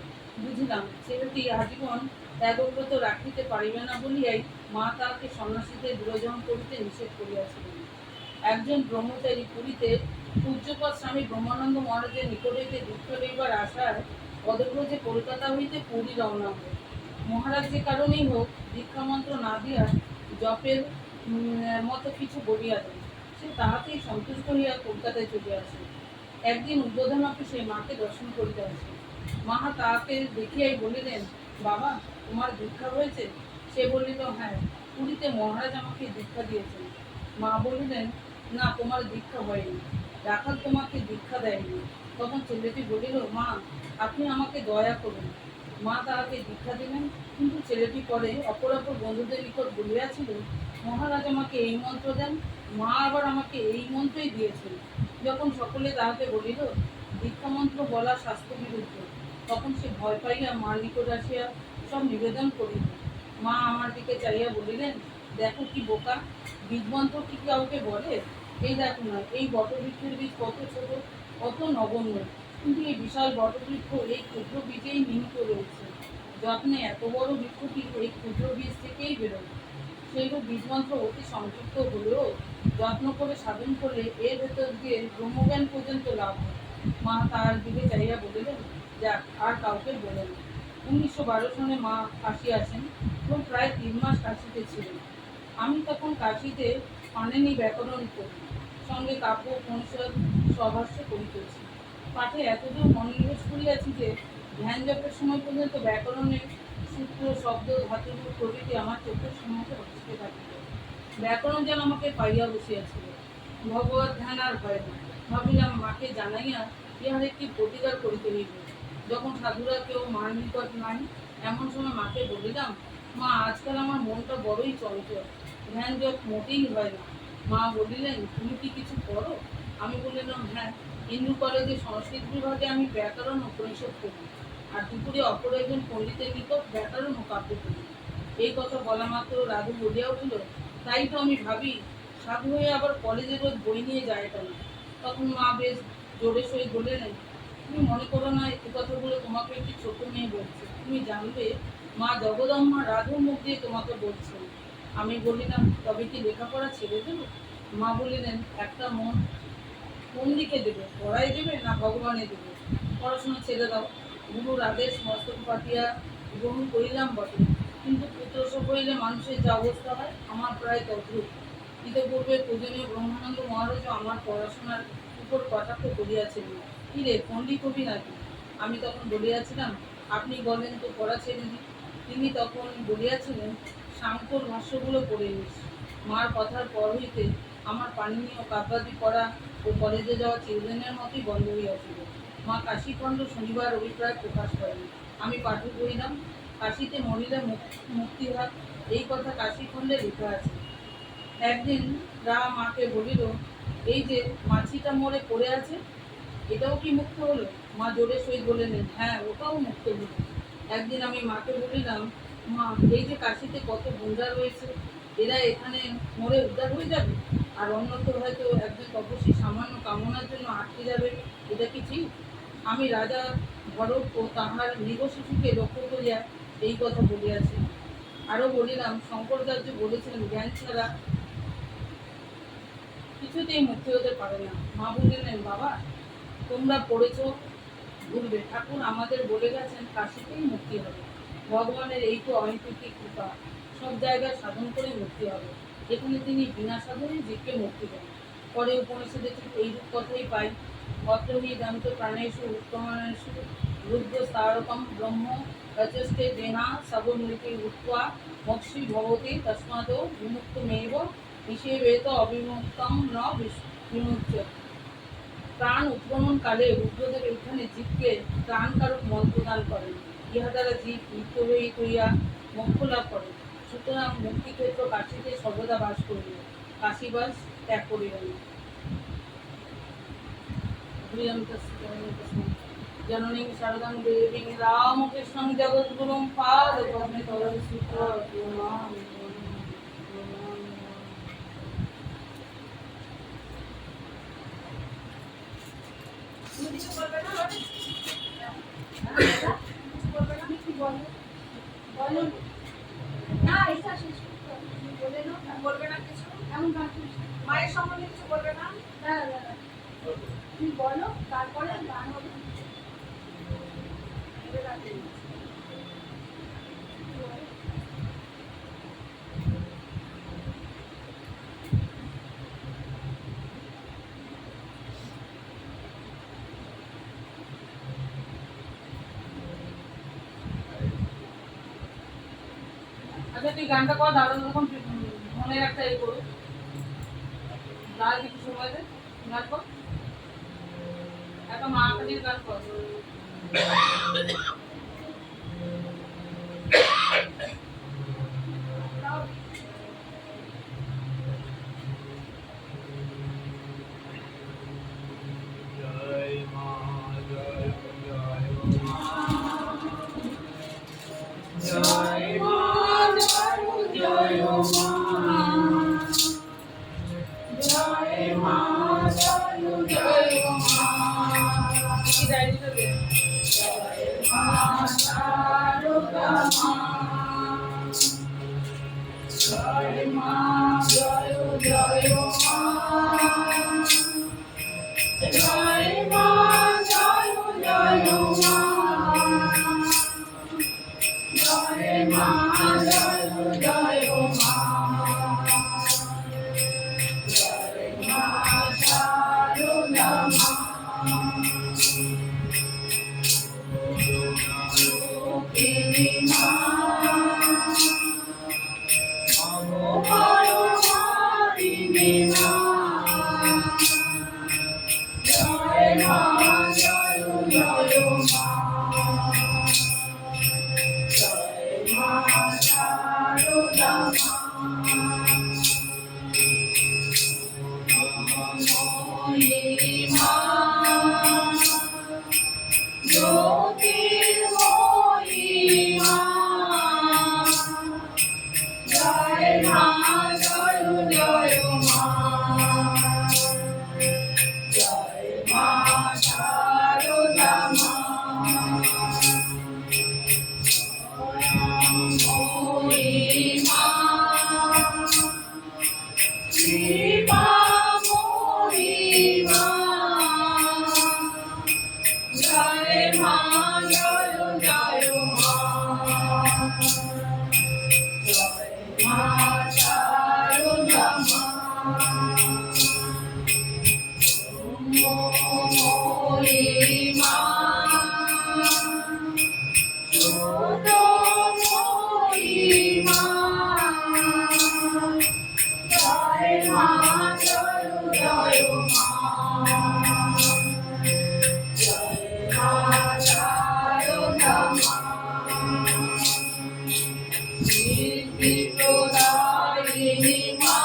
বুঝিলাম ছেলেটি আজীবন ত্যাগব্রত রাখিতে পারিবে না বলিয়াই মা তাহাকে সন্ন্যাসীদের বিরোধহম করিতে নিষেধ করিয়াছিলেন। একজন ব্রহ্মচারী পুরীতে পূজ্যপদ স্বামী ব্রহ্মানন্দ মহারাজের নিকট হইতে দীক্ষা লইবার আশায় পদব্রজে কলকাতা হইতে পুরী রওনা হয়। মহারাজ যে কারণেই হোক দীক্ষামন্ত্র না দিয়া জপের মতো কিছু বলিয়া দেন। সে তাহাতেই সন্তুষ্ট হইয়া কলকাতায় চলে আসে। একদিন উদ্বোধন অফিসে মাকে দর্শন করিতে আসে। মা তাহাকে দেখিয়াই বলিলেন, বাবা, তোমার দীক্ষা হয়েছে? সে বলিল, হ্যাঁ, পুরীতে মহারাজ আমাকে দীক্ষা দিয়েছেন। মা বলিলেন, না, তোমার দীক্ষা হয়নি, রাখাল তোমাকে দীক্ষা দেয়নি। তখন ছেলেটি বলিল, মা, আপনি আমাকে দয়া করুন। মা তাহাকে দীক্ষা দিলেন। কিন্তু ছেলেটি পরে অপরাপর বন্ধুদের নিকট বলিয়াছিল, মহারাজ আমাকে এই মন্ত্র দেন, মা আবার আমাকে এই মন্ত্রই দিয়েছিল। যখন সকলে তাহাকে বলিল দীক্ষামন্ত্র বলা শাস্ত্র বিরুদ্ধ, তখন সে ভয় পাইয়া মার নিকট আসিয়া সব নিবেদন করিল। মা আমার দিকে চাইয়া বলিলেন, দেখো কি বোকা, বীজমন্ত্র কি কাউকে বলে? এই দেখো না, এই বটবৃক্ষের বীজ কত ছোট, কত নগণ্য, কিন্তু এই বিশাল বটবৃক্ষ এই ক্ষুদ্র বীজেই নিহিত রয়েছে। যত্নে এত বড় বৃক্ষটি এই ক্ষুদ্র বীজ থেকেই বেরোয়। সেইরূপ বীজমন্ত্র অতি সংক্ষিপ্ত হলেও যত্ন করে সাধন করলে এর ভেতর দিয়ে ব্রহ্মজ্ঞান পর্যন্ত লাভ হয়। মা তার দিকে চাইয়া বলিলেন, যাক, আর কাউকে বলেন। 1912 সনে মা কাশি আসেন এবং প্রায় 3 মাস কাশিতে ছিলেন। আমি তখন কাশিতে পাণিনি ব্যাকরণ করি, সঙ্গে কাব্য উপনিষদ সভাষ্য করিতেছি। পাঠে এতদূর মনোনিবেশ করিয়াছি যে ধ্যান জপের সময় পর্যন্ত ব্যাকরণের সূত্র, শব্দ, ধাতু প্রভৃতি আমার চোখের সম্মুখে ভাসিতে থাকিত। ব্যাকরণ যেন আমাকে পাইয়া বসিয়াছিল। ভগবত ধ্যান আর হয় না। ভাবিলাম মাকে জানাইয়া ইহার একটি প্রতিকার করিতে হইবে। যখন সাধুরা কেউ মার নিকট নাই, এমন সময় মাকে বলিলাম, মা, আজকাল আমার মনটা বড়ই চঞ্চল, ধ্যান জপ মোটেই হয় না। মা বলিলেন, তুমি কি কিছু করো? আমি বলিলাম, হ্যাঁ, হিন্দু কলেজে সংস্কৃত বিভাগে আমি ব্যাকরণ উপনিষদ পড়ি, আর দুপুরে অপর একজন পণ্ডিতের নিকট ব্যাকরণ ও কাব্য পড়ি। এই কথা বলা মাত্র রাধু বলিয়া উঠিল, তাই তো আমি ভাবি, সাধু হয়ে আবার কলেজে রোজ বই নিয়ে যায় কেন? তখন মা বেশ জোরে সহিত বললেন, তুমি মনে করো না এই কথাগুলো তোমাকে একটি ছোট মেয়ে বলছে। তুমি জানবে মা জগদম্মা রাধুর মুখ দিয়ে তোমাকে বলছেন। আমি বলিলাম, তবে কি লেখাপড়া ছেড়ে দেবো? মা বলিলেন, একটা মন কোন দিকে দেবে, পড়াই দেবে না ভগবানে দেবে? পড়াশোনা ছেড়ে দাও। গুরুর আদেশ মস্তক পাতিয়া গ্রহণ করিলাম বটে, কিন্তু পুত্রশোক হইলে মানুষের যা অবস্থা হয় আমার প্রায় তদ্রূপ। ইতিপূর্বে পূজনীয় ব্রহ্মানন্দ মহারাজও আমার পড়াশোনার উপর কটাক্ষ করিয়াছিলেন। কি রে, পণ্ডিত হবি নাকি? আমি তখন বলিয়াছিলাম, আপনি বলেন তো পড়া ছেড়ে দিই। তিনি তখন বলিয়াছিলেন, সাংখ্যর ভাষ্যগুলো পড়ে নিস। মার কথার পর হইতে আমার পাণিনি ও কাব্যাদি পড়া ও কলেজে যাওয়া চিরদিনের মতোই বন্ধ হইয়াছিল। মা কাশীখণ্ড শনিবার অভিপ্রায় প্রকাশ করেন। আমি পাঠক হইলাম, কাশীতে মরিলে মুক্তি হয়, এই কথা কাশীখণ্ডে লেখা আছে। একদিন রা মাকে বলিল, এই যে মাছিটা মরে পড়ে আছে, এটাও কি মুক্ত হলো? মা জোরে সহিত বললেন, হ্যাঁ, ওটাও মুক্ত হলো। একদিন আমি মাকে বলিলাম, মা, এই যে কাশীতে কত গুন্ডা রয়েছে, এরা এখানে মরে উদ্ধার হয়ে যাবে, আর অন্যত্র হয়তো একজন তপস্বী সামান্য কামনার জন্য আটকে যাবে, এটা কি ঠিক? আমি রাজা ভরত ও তাহার মৃগ শিশুকে লক্ষ্য করিয়া এই কথা বলিয়াছিলাম। আরও বলিলাম, শঙ্করাচার্য বলেছিলেন, জ্ঞান ছাড়া কিছুতেই মুক্তি হতে পারে না। মা বলিলেন, বাবা, তোমরা পড়েছ, ভুলবে। ঠাকুর আমাদের বলে গেছেন কাশীতেই মুক্তি হবে। ভগবানের এই তো অনৈতিক কৃপা, সব জায়গায় সাধন করে মুক্তি হবে। এখানে তিনি বিনা সাধনে জীবকে মুক্তি দেন। পরে উপনিষদে ঠিক এইরূপ কথাই পাই, অত্র হি দন্ত প্রাণেষু উত্তমানেষু রুদ্র স্তারকম ব্রহ্ম রচস্তে দেনা সবমৃতি উত্ত্বা মোক্ষী ভবতি তস্মাদো বিমুক্তমেব হিসেবেত অবিমুক্তং ন বিমুচ্যতে। প্রাণ উৎক্রমণকালে রুদ্রদেব এখানে জীবকে প্রাণকারক মন্ত্র দান করেন। ইহা দ্বারা জীব নিত্যরহিত হইয়া মোক্ষ লাভ করে। সুতরাং মুক্তিক্ষেত্র কাশীতে সর্বদা বাস করিল, কাশীবাস ত্যাগ করিলেন। জননীং শারদাং দেবীং রামকৃষ্ণং জগদ্গুরুং পাদপদ্মে তরল সূত্র কিছু বলবে না? কিছু বলো, বলো না, এটা শেষ করতে হবে। তুমি বলে নাও, বলবে না কিছু? এমন গান মায়ের সম্বন্ধে কিছু বলবে না? না, তুমি বলো, তারপরে গান হবে। আচ্ছা, তুই গানটা কর, দাদা তখন মনের একটা এই করুক, দাদা কিছু সময় দে, গান কর, একটা মা কালীর গান কর। জয় মা জয় জয় মা কি ডায়েরিটা দে জয় মা শারদা মা জয় মা জয় জয় মা জয় মা জয় জয় মা জয় মা জয় জয় মা জয় মা শারদা মা রূপিণী মা মনোহারিণী মা জয় মা জয় জয় মা জয় মা শারদা মা মনোময়ী মা জ্যোতির্ময়ী মা জয় মা জয় জয় মা জয় মা শারদা মা ময়ী মা শিবাময়ী মা জয় মা জয় জয় মা জয় মা শারদা মা ময়ী মা সুতময়ী মা জয় মা জয় জয় মা জয় মা শারদা মা সিদ্ধিপ্রদায়িনী মা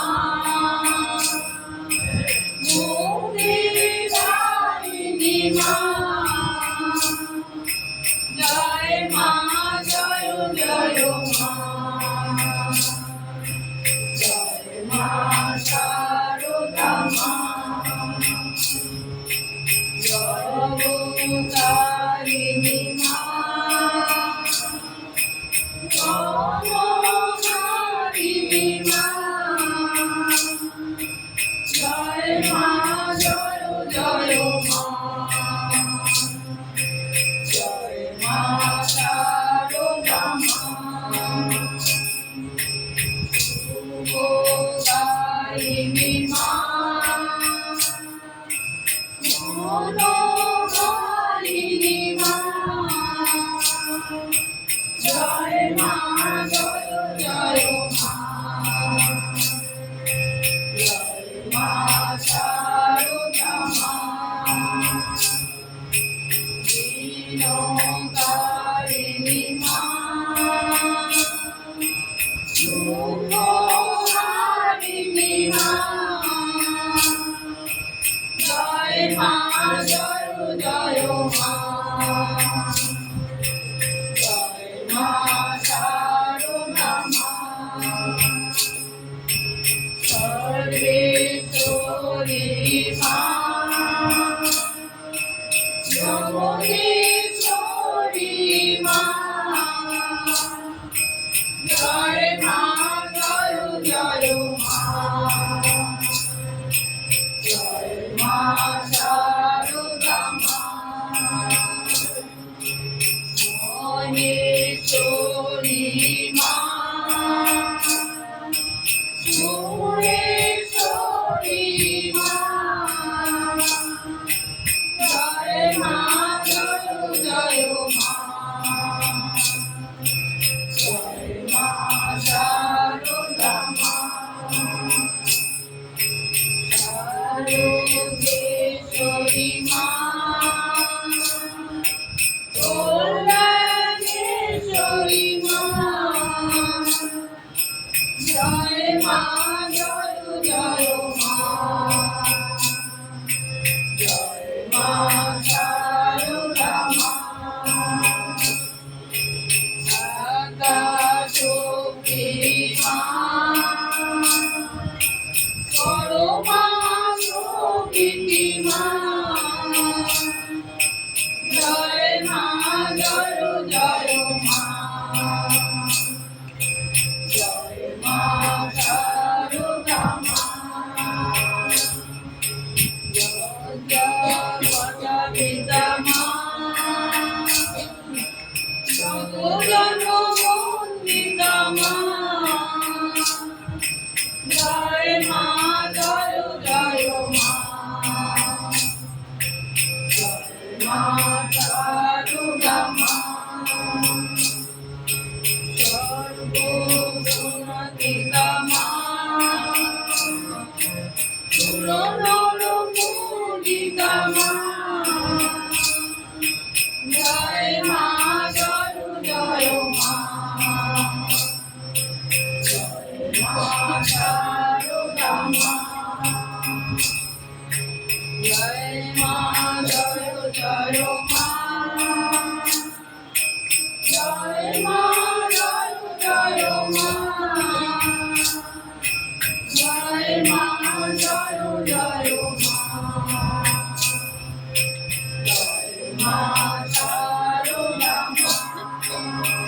মুক্তিদায়িনী মা জয় মা জয় জয় মা জয় মা শারদা মা জগতারিণী মা জনতারিণী মা জয় মা জয় জয় মা জয় মা শারদা মা শুভদায়িনী মা মনোহারিণী মা জয় মা জয় জয় মা জয় মা শারদা মা দীনকারিণী মা সুখহারিণী মা জয় মা জয় জয় মা জয় মা শারদা মা সর্বেশ্বরী মা জগদীশ্বরী মা জয় মা জয় জয় মা জয় মা শারদা মা মহেশ্বরী মা সুরেশ্বরী মা জয় মা জয় জয় মা জয় মা শারদা মা শারদেশ্বরী মা কল্যাণেশ্বরী মা জয় মা জয় জয় মা জয় মা শারদা মা আকাশোপী মা পরমা প্রকৃতি মা জয় মা জয় জয় মা জয় মা শারদা মা জয় জয় পিতা মা জগজননী বন্দিতা মা জয় মা জয় জয় মা জয় মা শারদা মা সর্বগুণাতীতা মা সুরনরপূজিতা মা জয় মা জয় জয় মা জয় মা শারদা মা জয় মা জয় জয় মা জয় মা জয় জয় মা জয় মা জয় জয় মা জয় মা শারদা মা জয়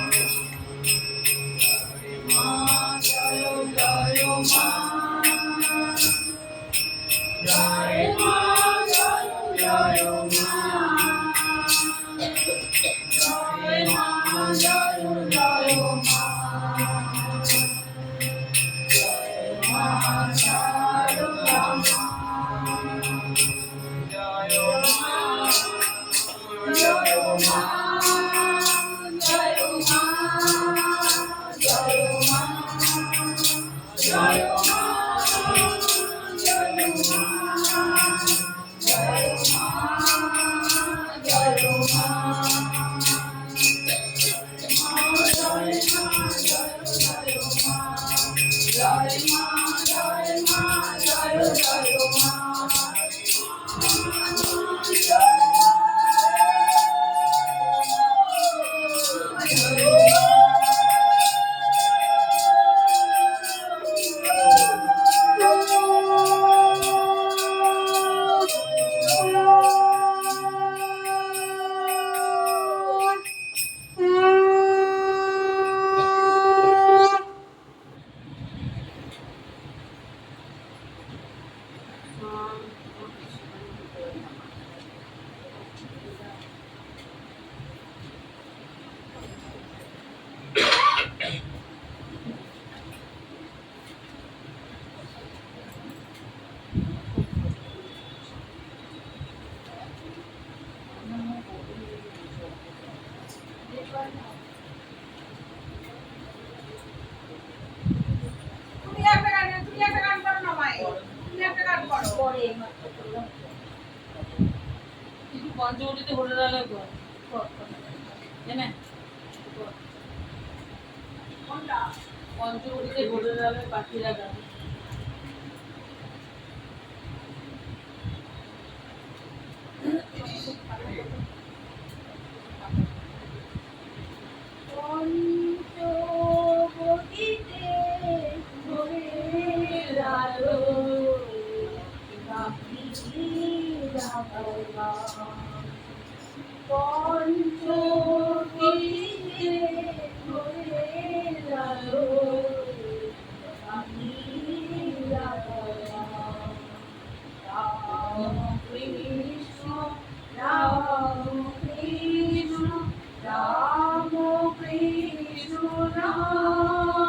মা জয় জয় মা জয় মা জয় জয় মা জয় মা জয় জয় মা জয় মা শারদা মা জয় মা জয় মা জয় মা জয় মা জয় মা জয় মা জয় মা জয় মা তুমি একটা গান করো না মাই, তুমি একটা গান করো। পরে মাত্র করলাম। কিছু পঞ্চবটিতে ভরে রাখলে জানে কোনটা? পঞ্চবটিতে ভরে রাখলে পাখিরা গান পঞ্চবটিতে ভরে রাখো পাখিরা গান। পঞ্চবটিতে ভরে রাখো পাখিরা গান। রাম কৃষ্ণ রাম কৃষ্ণ রাম কৃষ্ণ রাম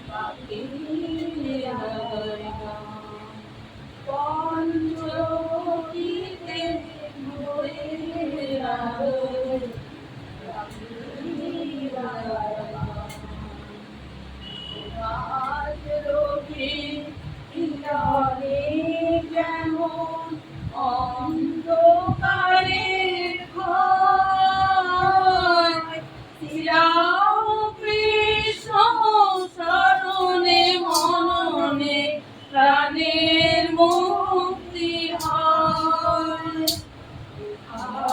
পাখিরা গান। পঞ্চবটিতে ভরে রাখো পাখিরা গান। আজ রবি কিরণে যেমন অন্ধকারের ভয়, শ্রীরাম কৃষ্ণ শরণে মননে প্রাণের মুক্তি হয়।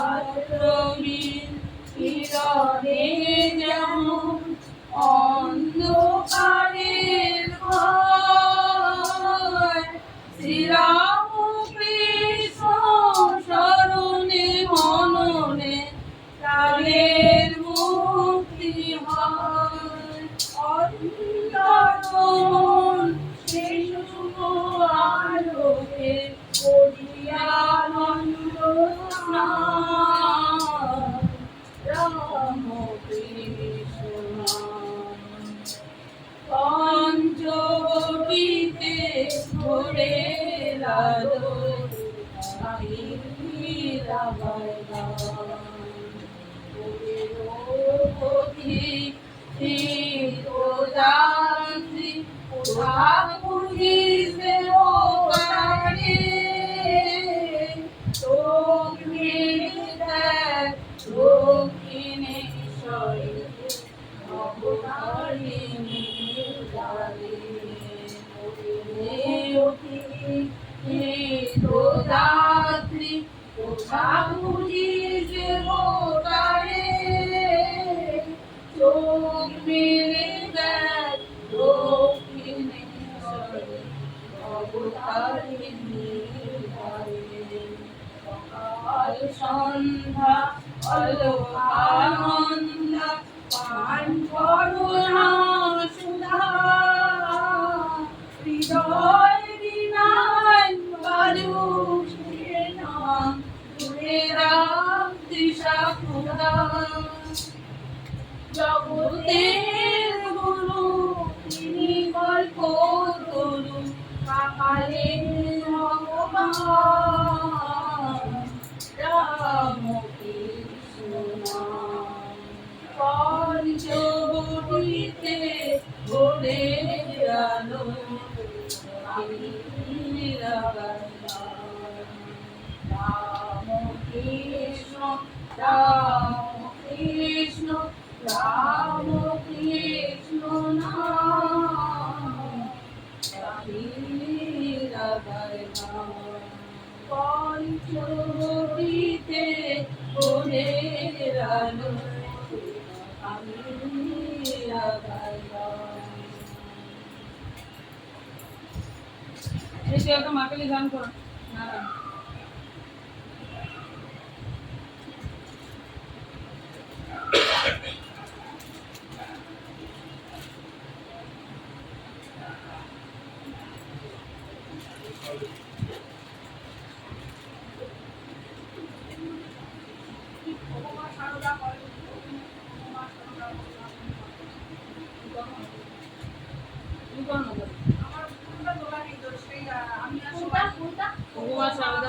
আজ রবি কিরণে যেমন অন্ধকারের ভয়, শ্রীরাম লোকে করিয়ানন্দ স্নান রাম কৃষ্ণ পঞ্চবটিতে ভরে রাধো দাত্রী ঠাকুরি যে গোটারে চোখ মেলে দেখ দক্ষিণেশ্বরে অবতারিণী সকাল সন্ধ্যা অলকানন্দ পান করুণা সুধা হৃদয় বিনায় বালুক নাম তুলে রাম দিশা খুদা জগতের গুরু তিনি গল্প তরু কাকালের ভগবান রাম কৃষ্ণ পঞ্চবটিতে ভরে আলো রাম কৃষ্ণ রাম কৃষ্ণ রাম কৃষ্ণ নাম পঞ্চবটিতে ভরে আলো একটা মাকালি গান কর না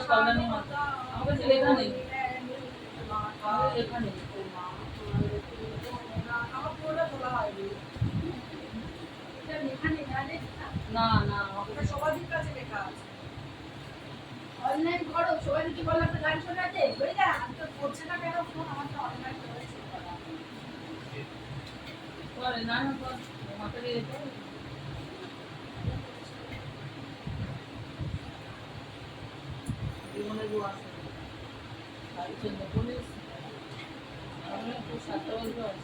কল্যাণী মাতা আমার কাছে লেখা নেই লেখা নেই না না সবারই কাছে লেখা আছে অনলাইন করো সবাই কি বলে একটা গান শোনাতে হয়ে যা আমি তো করছে না কেন ফোন আমার তো অনলাইন করেছে করে না না কর মাকে দিয়ে দে জীবনের গো আছে আর চন্দ্র পুলিশ আমি তো 7টা বলবো আছে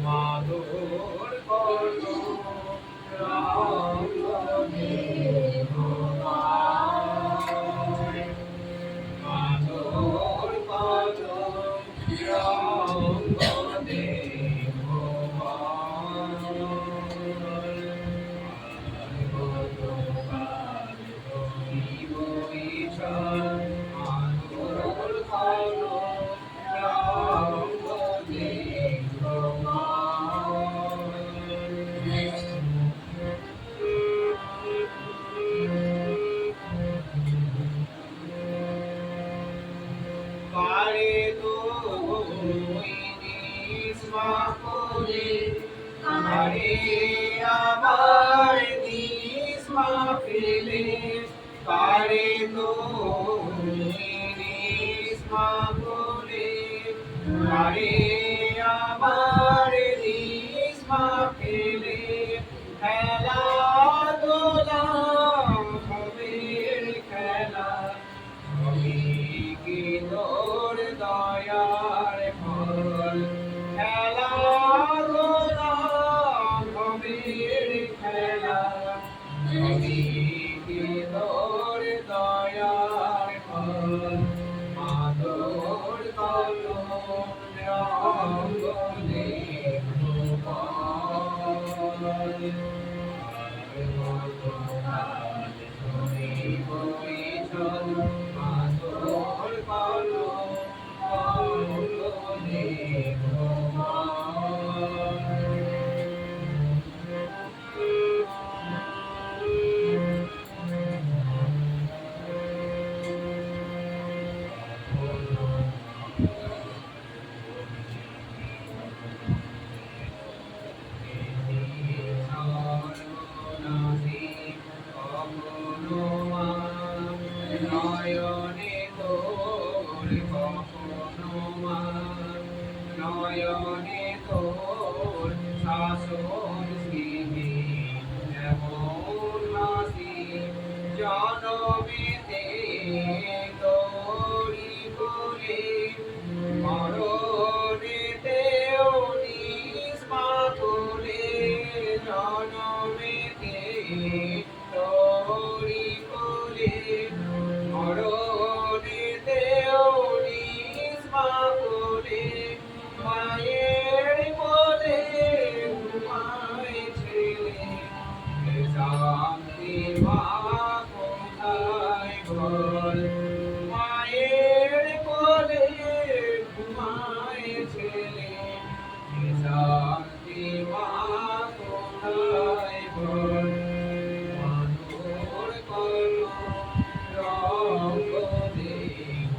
মাধুর কর্ণ রাম দেব মাধুর কর্ণ রাম দেব মাধুর কর্ণ রাম দেব পারে তো করে আরে আমার দিস মাফিলে পারে তো করে আরে আমার দিস মাফিলে খেলা দোলা হবে খেলা আমি কি তোর দয়ার ফল খেলা দোলা হবে খেলা আমি কি তোর দয়ার ফল মাধব রঙ্গনে নয়নে তোর কখনো নয়নে তোর শাসন স্মৃতি এমন হাসি জনমেতে তোরি বলে মরণেতেও নিষ্পাতলে জনমেতে তোরি বলে মরণেতেও নিষ্পাতলে মায়ের বলে ঘুমায় ছেলে শান্তি মা কোথায় বল মায়ের বলে ঘুমায় ছেলে শান্তি মা কোথায় বল মানুর করো রঙ্গ দেব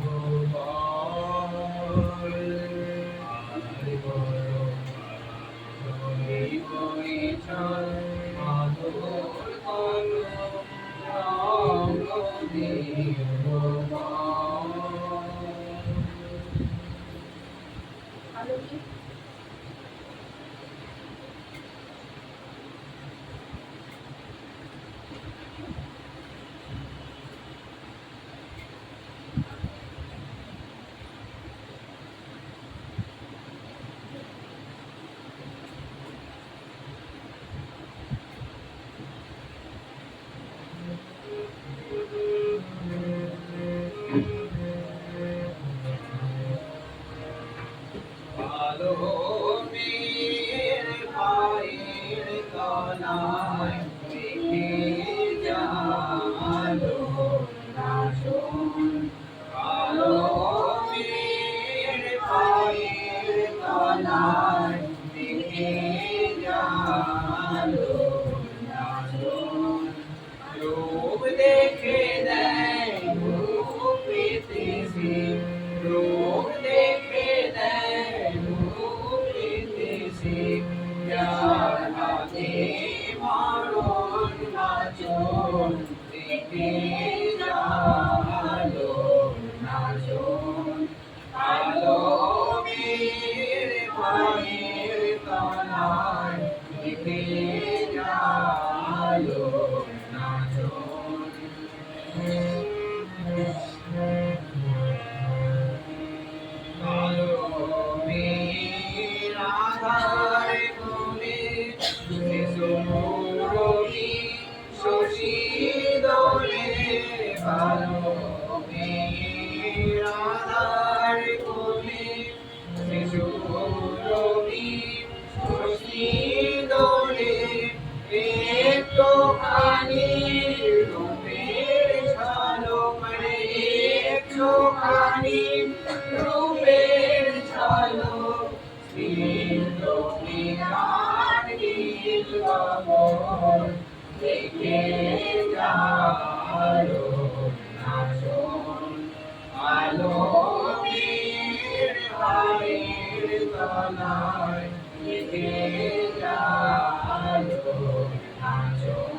আলোকে ভালো মেয়ের পায়ের তলায় রেখে যালো নাচন ভালো মেয়ের পায়ের তলায় রেখে যালো নাচন লোক দেখে দেয় মুখ পেতেছে লোক দেখে দেয় মুখ পেতেছে যার হাতে মরণ নাচন দেখে যালো নাচন আলো মেয়ের পায়ের তলায় দেখে যালো নাচন কালো মেয়ের আধার কোণে রবি শশী দোলে কালো মেয়ের আধার কোণে রবি শশী দোলে একটুখানি রূপের ঝলক একটুখানি রূপের ঝলক নীল নীল গগন দেখে যালো নাচন আলো মেয়ের পায়ের তলায় দেখে যালো নাচন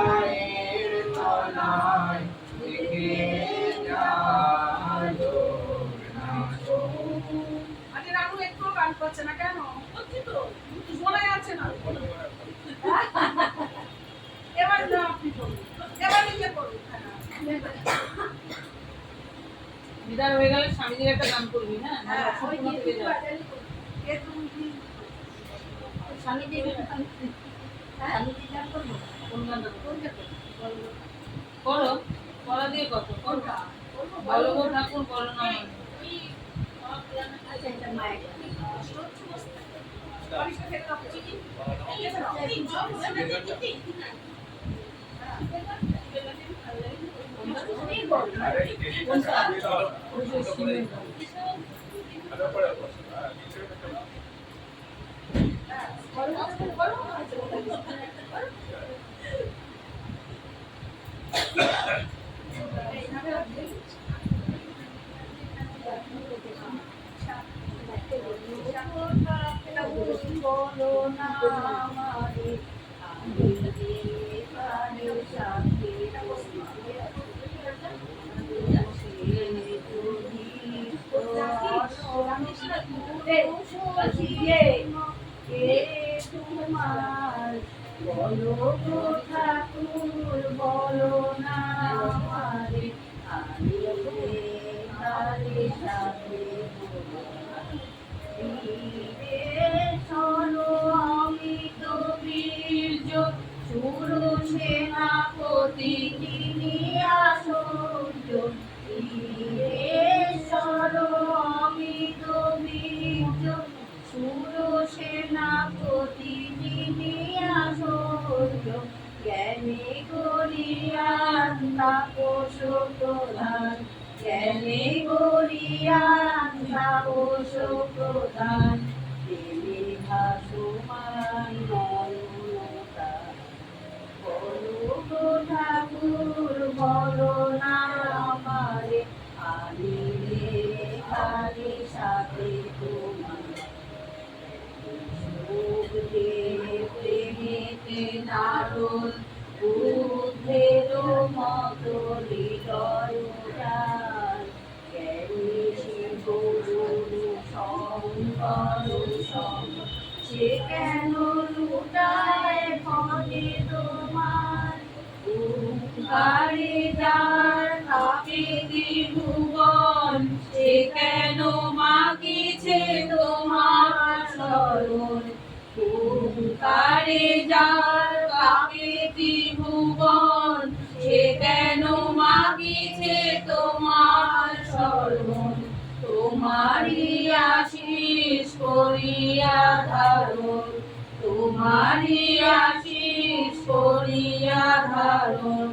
পায়ের তলায় থেকে যালো নাচ। আজকে রানু একটু গান করছে না কেন? করছি তো, শোনা যাচ্ছে না। এবার না আপনি করুন, এবার নিজে করুন। বিদায় হয়ে গেলে স্বামীজির একটা গান করবি, হ্যাঁ? হ্যাঁ, ওই সম্পূর্ণ থেকে যে যাবে। এ তুমি স্বামী দেবে হ্যাঁ গান করবো কোন গানটা কোনটা করবো? করো, করা দিয়ে কত কোনটা? বলো গো ঠাকুর বলো না আমায়। আচ্ছা এটা মায়ের বালিশটা ফেলে দাও, চিঠি। এই যে দাও, এই সব চিঠি। তুমি বল আরে কোনটা? চলো। ওই যে সিমেন্ট। আরে পরে বসো। হ্যাঁ, নিচে একটা বলো বলো আচ্ছা বলো বলো না আমারে আমি প্রাণের সাথে তোমার বলো গো ঠাকুর বলো না আমারে আমি প্রাণের সাথে আমি তো বীর্য শুরু সেনাপতি তিনি আসুর্য আমি তো বীর্য শুরু সেনাপতি তিনি আসুর্য জ্ঞানী করিয়ান তাপস প্রধান জ্ঞানী করিয়ান তাপস প্রধান দেবী ভাসমান মনতা বলো গো ঠাকুর বলো না আমারে আমি রে সাথে তোমার প্রেমেতে নারদ বুদ্ধের মত হৃদয় প্রাণ জ্ঞানী গুরু শঙ্কর সম সে কেন লুটায় ভজে তোমার ওঙ্কারে যার কাপে ত্রিভুবন সে কেন মাগিছে তোমার শরণ ওঙ্কারে যার কাপে ত্রিভুবন সে কেন মাগিছে তোমার শরণ তোমারি আশিস করিয়া ধারণ তোমারি আশিস করিয়া ধারণ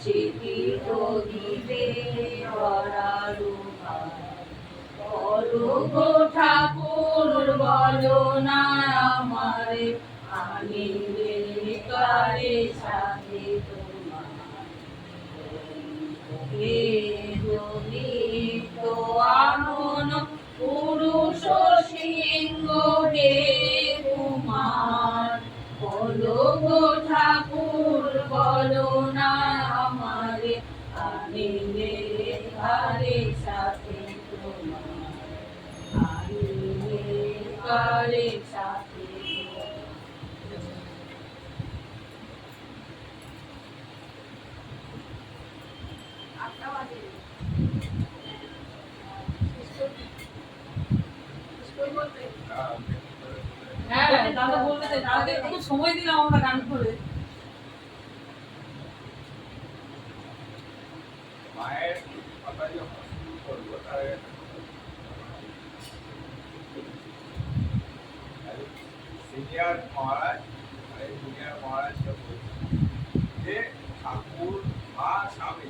সেটি তো দিবে বড়ারু বলো গো ঠাকুর বলো না আমারে আমি কারে সাথে তোমার হে তো আনন পুরুষ সিংহ হে কুমার বলো গো ঠাকুর বলো না আমারে আমি কারে সাথে তোমার আমি কারে সাথে হ্যাঁ দাদা বলতে চাই দাদাকে একটু সময় দিলাম আমরা গান করে। মায়ের কথা যখন শুরু করবো তার সিনিয়র মহারাজ জুনিয়র মহারাজকে বলছি যে ঠাকুর মা স্বামী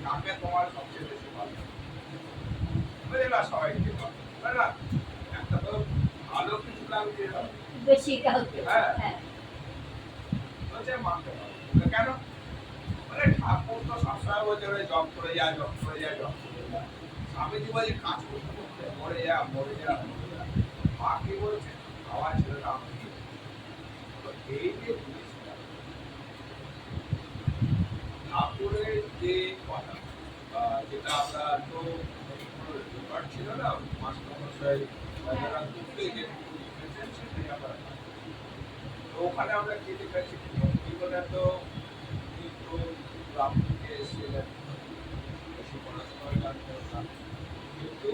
কাকে তোমার সবচেয়ে বেশি ভালো বুঝলে না সবাইকে ভালো না একটা তো ভালো কিছু লাগছে বেশি কাউকে হ্যাঁ। হ্যাঁ বলছে মাকে ভালো কেন মানে ঠাকুর তো সবসময় বলছে ওরে জব করে যা জব করে যা জব করে যা স্বামীজি বলছে কাজ করতে করতে মরে যা মরে যা মা কি বলছে আমার ছেলেটা আমাকে তো এই যে জিনিসটা যে কথা যেটা আমরা তো রেকর্ড ছিল না মাস্টারমশাই যারা করতে যেটুকু লিখেছেন সেটাই আমরা রাখি। তো ওখানে আমরা কি লিখেছি জীবনে তো কিন্তু গ্রাম থেকে এসেছিলেন বেশি পড়াশোনার কারণে না, কিন্তু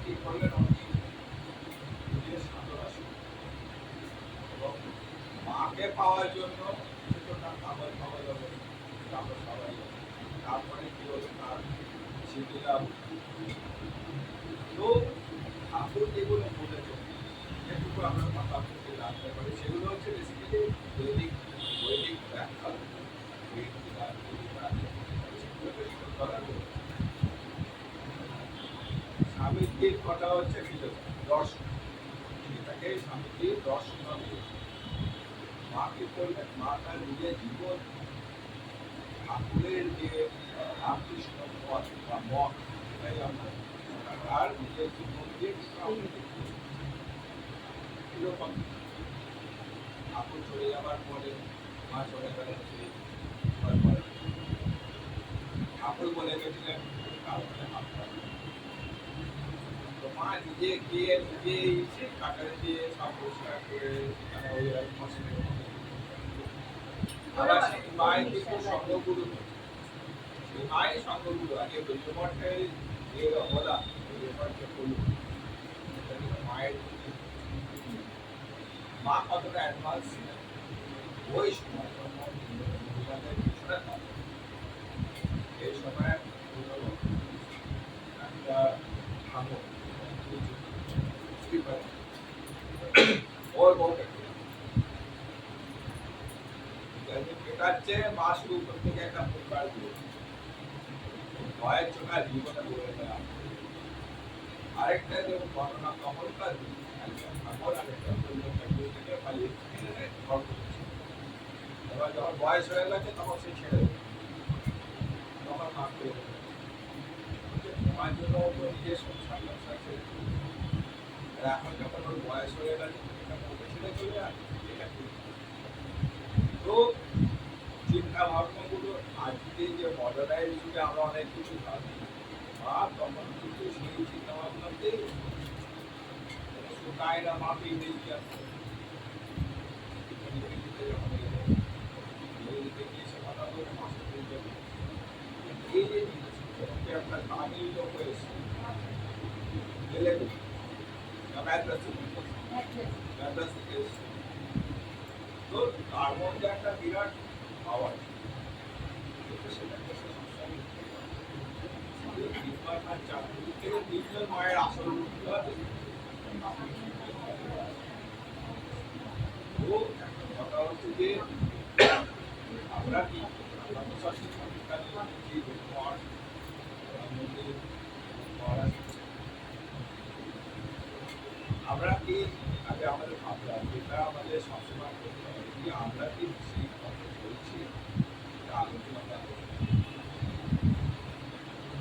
কি করলেন উনি নিজের সাধনা শুরু এবং মাকে পাওয়ার জন্য কিছুটা কাগজ পাওয়া যাবে কাগজ পাওয়া যাবে, তারপরে কি হলো তার স্মৃতিটা। তো ঠাকুর যেগুলো বলেছেন যেটুকু আমরা কথা বলতে জানতে পারি সেগুলো হচ্ছে বেসিক্যালি বৈদিক বৈদিক ব্যাখ্যা স্বামীজির কথা হচ্ছে দর্শন, এটাকে স্বামীজির দর্শন মা কি করলেন, মা তার নিজের জীবন ঠাকুরের যে রামকৃষ্ণ পথ বা মত সেটাই আমরা তার নিজের জীবন দিয়ে এরকম ঠাকুর চলে যাবার পরে মা চলে গেলেন সেই ঠাকুর বলে গেছিলেন কারণে তো মা নিজে গিয়ে নিজে সেই কাটারে দিয়ে সব পরিষ্কার করে সেখানে ওই মশলা আবার সেই মায়ের কিন্তু সঙ্গগুরু সেই মায়ের সঙ্গগুরু আগে বৈদ্যমঠের যে অবদা বৈদ্যমঠকে করল মায়ের মা কতটা অ্যাডভান্স ছিলেন ওই সময় কিছুটা থাকে এই সময় একটা ভাঙো ওর বউটা পেটাচ্ছে মা শুরু করতে গিয়ে একটা পরিবার দিয়ে ভয়ের চোখা জীবনে বলে দেওয়া আরেকটা যে ঘটনা তখনকার ঠাকুর আরেকটা থেকে পালিয়ে ঘর করেছে। এবার যখন বয়স হয়ে গেছে তখন সে ছেড়ে তখন মা করে তোমার জন্য নিজের সংসার ব্যবসা ছেড়ে এখন যখন ওর বয়স হয়ে গেছে ছেড়ে চলে আসে এটা ঠিক। তো চিন্তা ভাবনাগুলো আজকে যে মডার্নাইজ যুগে আমরা অনেক কিছু ভাবি বা তখন কিন্তু সেই চিন্তা ভাবনাতেই কায়দা মাফি নেই এই যে জিনিস আপনার তামিল লোক হয়েছে তো তার মধ্যে একটা বিরাট পাওয়ার মায়ের আসল কথা হচ্ছে যে আমরা কি আমরা কি আগে আমাদের ভাবলাম যেটা আমাদের সবসময় করতে হবে কি আমরা কি সেই কথা বলছি আলোচনা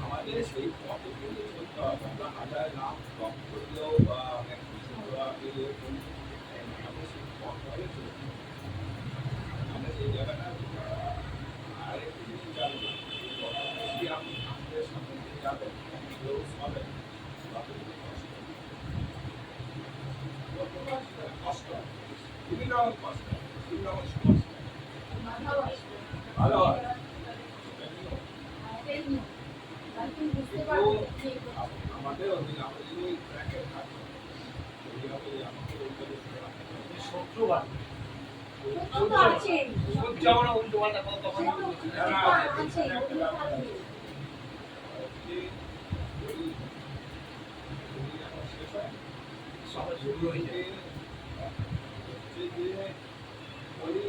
আমাদের সেই পথে কিন্তু চলতে হবে। আমরা হাজার নাম কম করলেও বা অনেক কিছু পেলেও আমাদের সেই পথ ধরে চলতে হবে। আমরা সেই জায়গাটা আরেকটি জিনিস জানবো যদি আপনি ঠাকুরের সামনে দিয়ে যাবেন কেউ সবেন কষ্ট বিভিন্ন রকম কষ্ট বিভিন্ন রকম সমস্যা ভালো হয় আমাদের আমাদের ওই ট্র্যাকে থাকবে আমাকে শত্রু বাড়বে যেমন উল্টো পাল্টা কথা তখন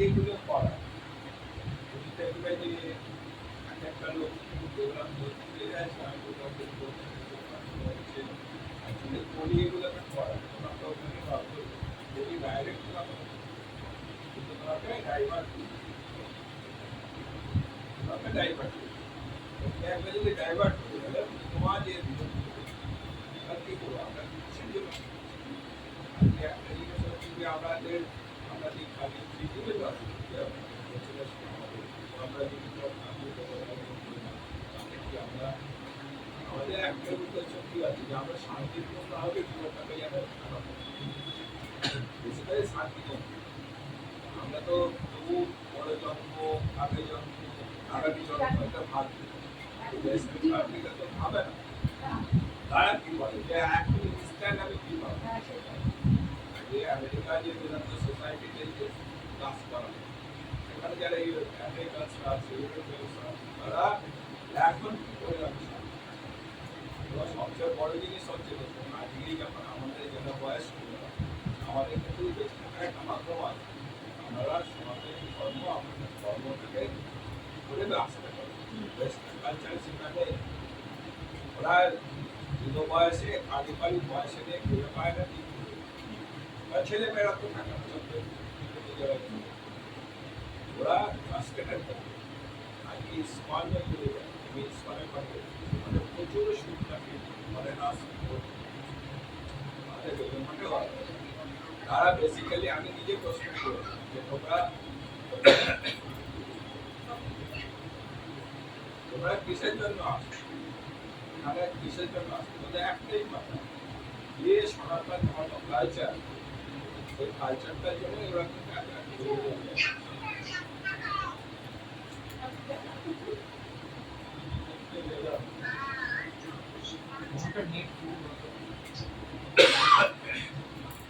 এইগুলো করা একটা লোক এগুলোকে করা ডাইরেক্ট ডাইভার্ট ডাইভার্ট একবার যদি ডাইভার্ট করে গেলে তোমার যে কি করবো আমরা কিসের জন্য আজকে একটা জিনিস হচ্ছে যে আমাদের আমরা যে খালি পৃথিবীতে আছি আমরা যদি শান্তিপূর্ণ হবে জীবনটাকে যেন বেসিক্যালি শান্তি কম। আমরা তো তবু পরে জন্ম, আগে জন্ম, আগামী জন্ম এটা ভাবছি, শান্তিটা তো ভাবে না। তারা কি বলে যে এখন ইনস্ট্যান্ট আমি কি পাবো? যে আমেরিকা যে বেদান্ত সোসাইটিতে যে ক্লাস করা হয়, সেখানে যারা এই আমেরিকানসরা আছে, ইউরোপিয়ানসরা আছে, তারা এখন কি করে যাচ্ছে? এবার সবচেয়ে বড় জিনিস হচ্ছে দেখুন, আজকে যখন আমাদের যারা বয়স্ক, আমাদের কিন্তু বেঁচে থাকার একটা মাধ্যম আছে। আমরা সনাতনী ধর্ম, আমাদের ধর্মটাকে করে আসতে পারি। ওয়েস্টার্ন কালচার সেখানে ওরা যুব বয়সে, আদিকালিক বয়সে নিয়ে খুঁজে পায় না, ঠিক করে। ছেলেমেয়েরা তো থাকে না, ওরা ফ্রাস্ট্রেটেড থাকে। আজকে ইস্কনে চলে যায়, আমি ইস্কনের পাশে প্রচুর সুখ থাকে, মানে নাচ তারা বেসিক্যালি, আমি নিজে প্রশ্ন করেছি যে তোমরা কিসের জন্য আসো, তারা কিসের জন্য আসো? ওদের একটাই কথা, যে সনাতন ধর্ম কালচার, ওই কালচারটার জন্য ওরা কিন্তু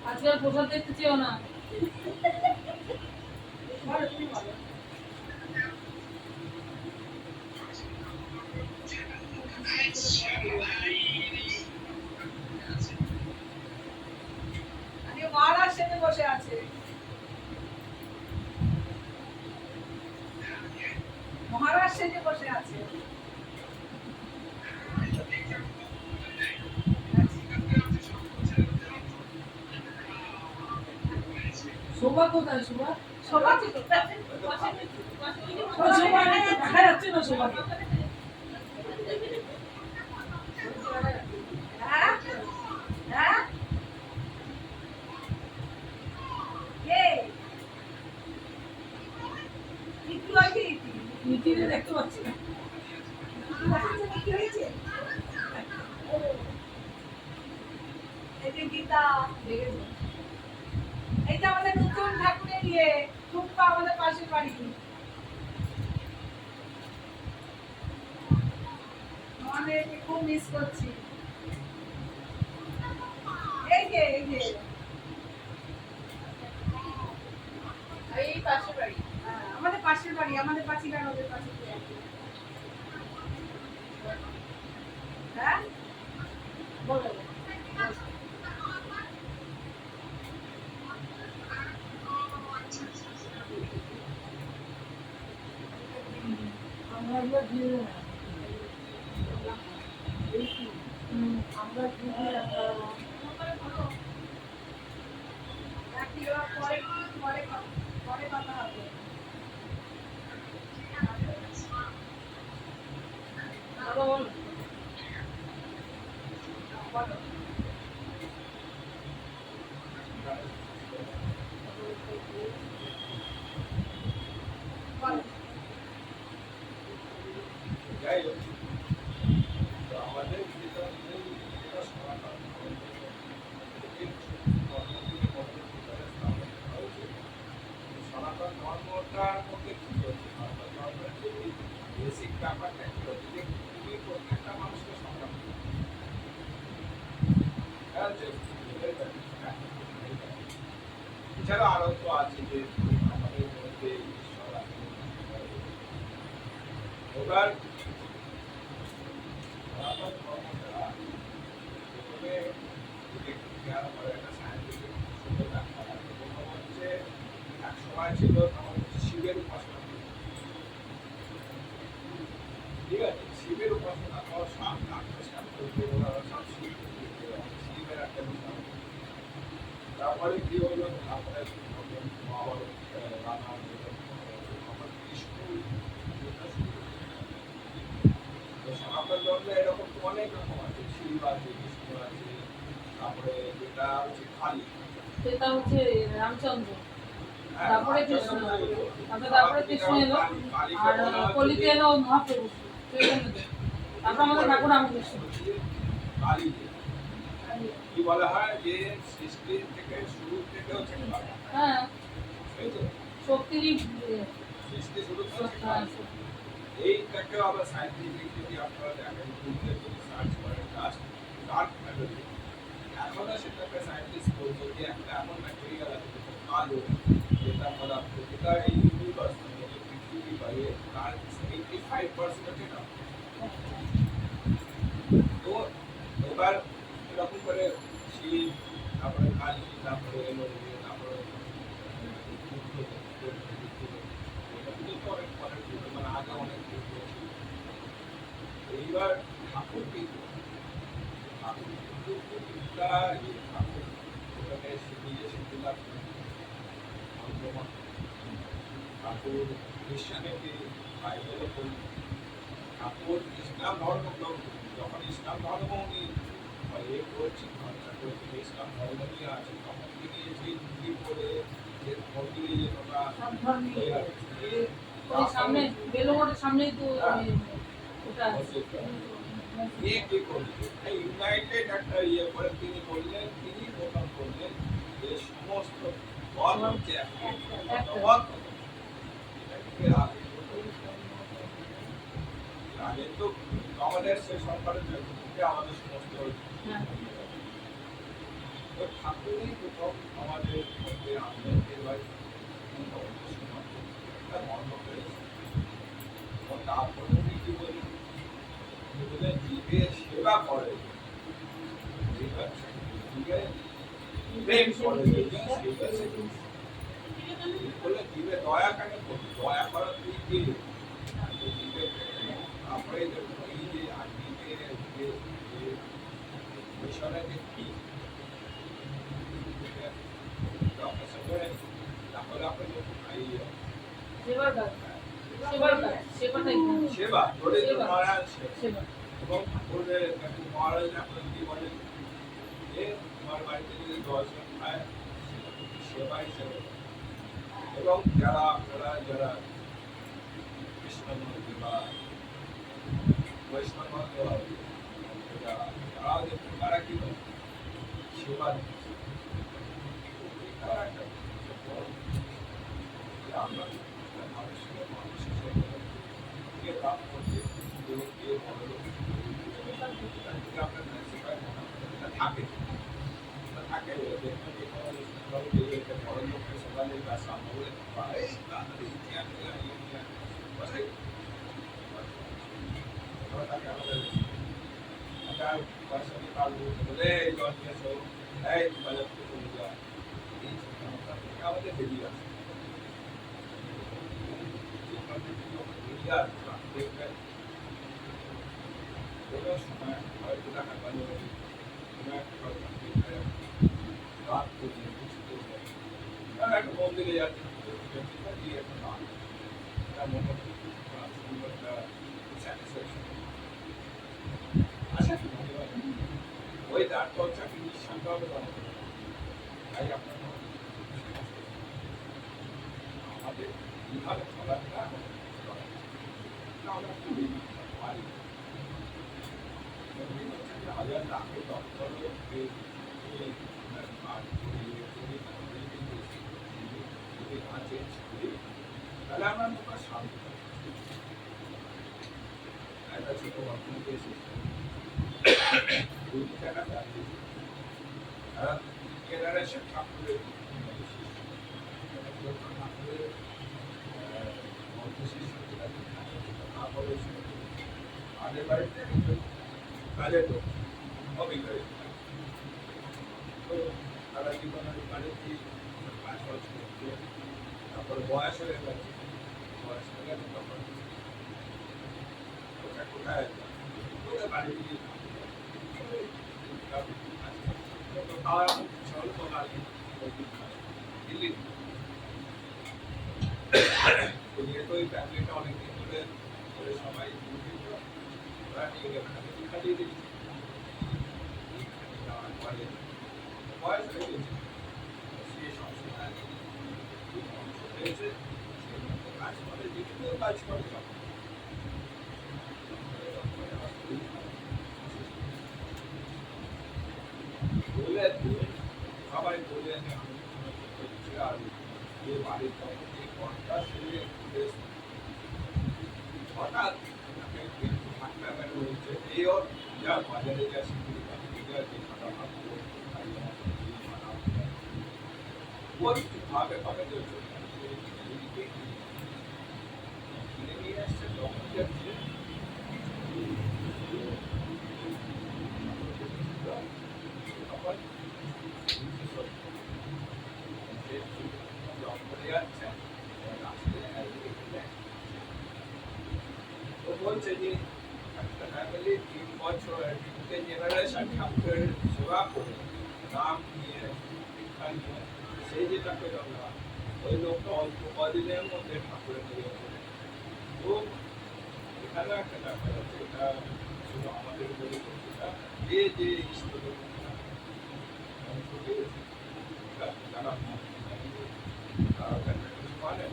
আজকে আর প্রসাদ দেখতে চেয়েও না। মহারাজ সেজে বসে আছে, মহারাজ সেজে বসে আছে। শোভা কোথায়? শোভা শোভা তো দেখা যাচ্ছে না। শোভা হ্যাঁ হ্যাঁ কে একটু আগে মিটিংয়ে দেখতে পাচ্ছি না। কি হয়েছে? এই যে গীতা, দেখেছো? এইটা আমাদের নতুন ঠাকুরের ইয়ে, টুম্পা আমাদের পাশের বাড়ি। অনেক খুব মিস করছি। এই যে এই পাশের বাড়ি। আমাদের পাশের বাড়ি, আমাদের পাঁচিলার ওদের পাশে। হ্যাঁ বলো। আমরা একবার দিয়ে দেবো না। আমরা দিয়ে পরে কথা হবে। বলো। বলো। যাই হোক, তো আমাদের যেটা সনাতন সনাতন ধর্মটার মধ্যে কি হচ্ছে, সনাতন ধর্মের যে বেসিক ব্যাপারটা কি হচ্ছে, যে তুমি প্রত্যেকটা মানুষকে সন্মান করো। এছাড়া আরো তো আছে যে আমাদের মধ্যে ঈশ্বর আছে। এবার সনাতন ধর্মটা প্রথমে যদি খেয়াল করে একটা সায়েন্টিফিক সূত্র দেখা হয়, প্রথম হচ্ছে এক সময় ছিল তখন শিবের উপাসনা, ঠিক আছে, শিবের উপাসনা করা সব রাক্ষসাম করতে, ওরা সব শিবের একটা বিষয়। তারপরে কি হলো, তারপরে মহাভারত রামায়ণ কৃষ্ণ সনাতন ধর্মে এরকম তো অনেক রকম আছে, শিব আছে, কৃষ্ণ আছে, তারপরে যেটা হচ্ছে কালী, সেটা হচ্ছে রামচন্দ্র, তারপরে কৃষ্ণ, তারপরে কৃষ্ণ এলো, আর কলিতে এলো মহাপ্রভু চৈতন্যদেব, তারপর আমাদের ঠাকুর রামকৃষ্ণ। কালী কি বলা হয় যে সৃষ্টি থেকে শুরু থেকে হচ্ছে কাল, হ্যাঁ, তাই তো? শক্তিরই সৃষ্টি শুরু থেকে হচ্ছে হ্যাঁ, কাল। এইটাকেও আবার সাইন্টিফিক যদি আপনারা দেখেন, গুগলে যদি সার্চ করেন ডার্ক ম্যাটার, এখনো সেটাকে সায়েন্টিস্ট বলছে যে একটা এমন ম্যাটেরিয়াল আছে যেটা কালো, যেটা পদার্থ, যেটা এই ইউনিভার্স মানে এই পৃথিবী বা তার 85% হচ্ছে না। তো এবার এরকম করে শিব, তারপরে কালী, তারপরে এলো যে তারপরে বুদ্ধ, এটা কিন্তু তো অনেক পরের যুগ, মানে আগে অনেক যুগ ছিল। এইবার ঠাকুর কিন্তু ঠাকুর কিন্তু বিদ্যা, এই ঠাকুর যেটাকে সে নিজে সিদ্ধি লাভ করেন, মন্ত্রমত ঠাকুর খ্রিস্টানিটি, বাইবেলও পড়ি, ঠাকুর ইসলাম ধর্ম গ্রহণ করেন। যখন ইসলাম ধর্ম উনি এ করছেন, চর্চা করছেন, ইসলাম ধর্ম নিয়ে আছেন, তখন তিনি সেই ধুতি পরে যে মন্দিরে যে তোমরা সব ধর্মই হয়ে আছে, ওই সামনে বেলুড়ের সামনেই তো ওটা কি করলেন? ইউনাইটেড একটা ইয়ে করে তিনি বললেন, তিনি প্রথম করলেন যে সমস্ত মত হচ্ছে একটা, মতবাদ এর আগে তো আমাদের সে সরকারের নেতৃত্বে আমাদের সমস্ত হ্যাঁ, তো ঠাকুরই প্রথম আমাদের মধ্যে আনলেন এবার একটা ধর্ম হয়েছে। এবং তারপরে উনি কি বললেন? উনি বললেন জীবের সেবা করে, জীবের প্রেম করে, বললেন জীবে দয়া কেন করবি? দয়া করা তুই কে? জীবে তারপরে দেখুন এই যে আজকে যে মিশনে যে কি আপনার সঙ্গে, তাহলে আপনি এই সেবার কাজ, সেবার কাজ, সেবাটাই সেবা দরিদ্র সেবা। মহারাজ সেবা। এবং ঠাকুরের মহারাজ আপনার কি বলেন যে তোমার বাড়িতে যদি 10 জন খায় সেটা কিন্তু সেবা হিসেবে। এবং যারা আপনারা যারা কৃষ্ণভক্তি বা বৈষ্ণব তারা দেখুন তারা কি করে সেবা দিচ্ছে। এটাও একটা বড় যে আমরা মানুষের মানুষের কে কাজ করছে, কেউ কেউ বড় লোক, আপনার সেবা থাকে থাকে দেখবেন যে কোনো ভাবে যে একটা বড় লোকের সকালে বা সামনে বলে এই তাড়াতাড়ি ইতিহাস বলে তাকে আমাদের একটা পয়সা দিয়ে পারবো বলে এই জল নিয়ে এসো, এই বাজার থেকে চলে যা, এই চিন্তা থেকে আমাদের বেরিয়ে আসে। বেরিয়ে আসবে দেখবেন কোনো সময় হয়তো টাকা পালো কোনো একটা রাত করলে বুঝতে পারি একটা মন্দিরে যাচ্ছে দিয়ে একটা গান একটা মনে সুন্দর একটা স্যাটিসফ্যাকশন আচ্ছা ওই দাঁড় তো হচ্ছে আপনি নিঃসন্দ হবে তাই আপনার আমাদের কীভাবে চলাফেরা আমরা পারি হাজার লাখে দপ্তর আছে তাহলে আমরা তোমরা শান্তি একটা ছোট অর্থনীতি এসেছে 2 টাকা দাঁড়িয়েছে তারা জেনারেশন ঠাকুরের ঠাকুরের মন্ত্রশিষ্য তারপরে আগের বাড়িতে কাজের লোক অবিবাহিত তো তারা জীবনের বাড়িতে 5 বছর তারপরে বয়স হয়ে গেছে, বয়স হয়ে গেলে তখন ওটা কোথায় ওদের বাড়ি দিয়ে খাওয়া চল তো লাগে দিল্লি যেহেতু ওই ফ্যামিলিটা অনেকদিন ধরে ওদের সবাই ওরা নিয়ে গেলে খাটিয়ে দিয়েছে যাওয়ার পরে বয়স হয়ে গেছে সে সবসময় হয়েছে কাজ করে যেগুলো কাজ করে হঠাৎ ঠান্ডা কেন হচ্ছে এই ওর যা বাজারে যা শিখতে পারে এটা যে খাতা ভাববো ওই ভাবে ভাবে তো কিনে নিয়ে আসছে তখন যাচ্ছে তখন জঙ্গলে যাচ্ছে ও বলছে যে একটা ফ্যামিলি 3 বছর 3টে জেনারেশন ঠাকুরের সেবা করে নাম নিয়ে শিক্ষা নিয়ে সেই যেটা পেল না ওই লোকটা অল্প কদিনের মধ্যে ঠাকুরের নিয়ে করে তো এখানে একটা ব্যাপার আছে এটা শুধু আমাদের বলে না যে যে ইষ্টদেব যারা মানেন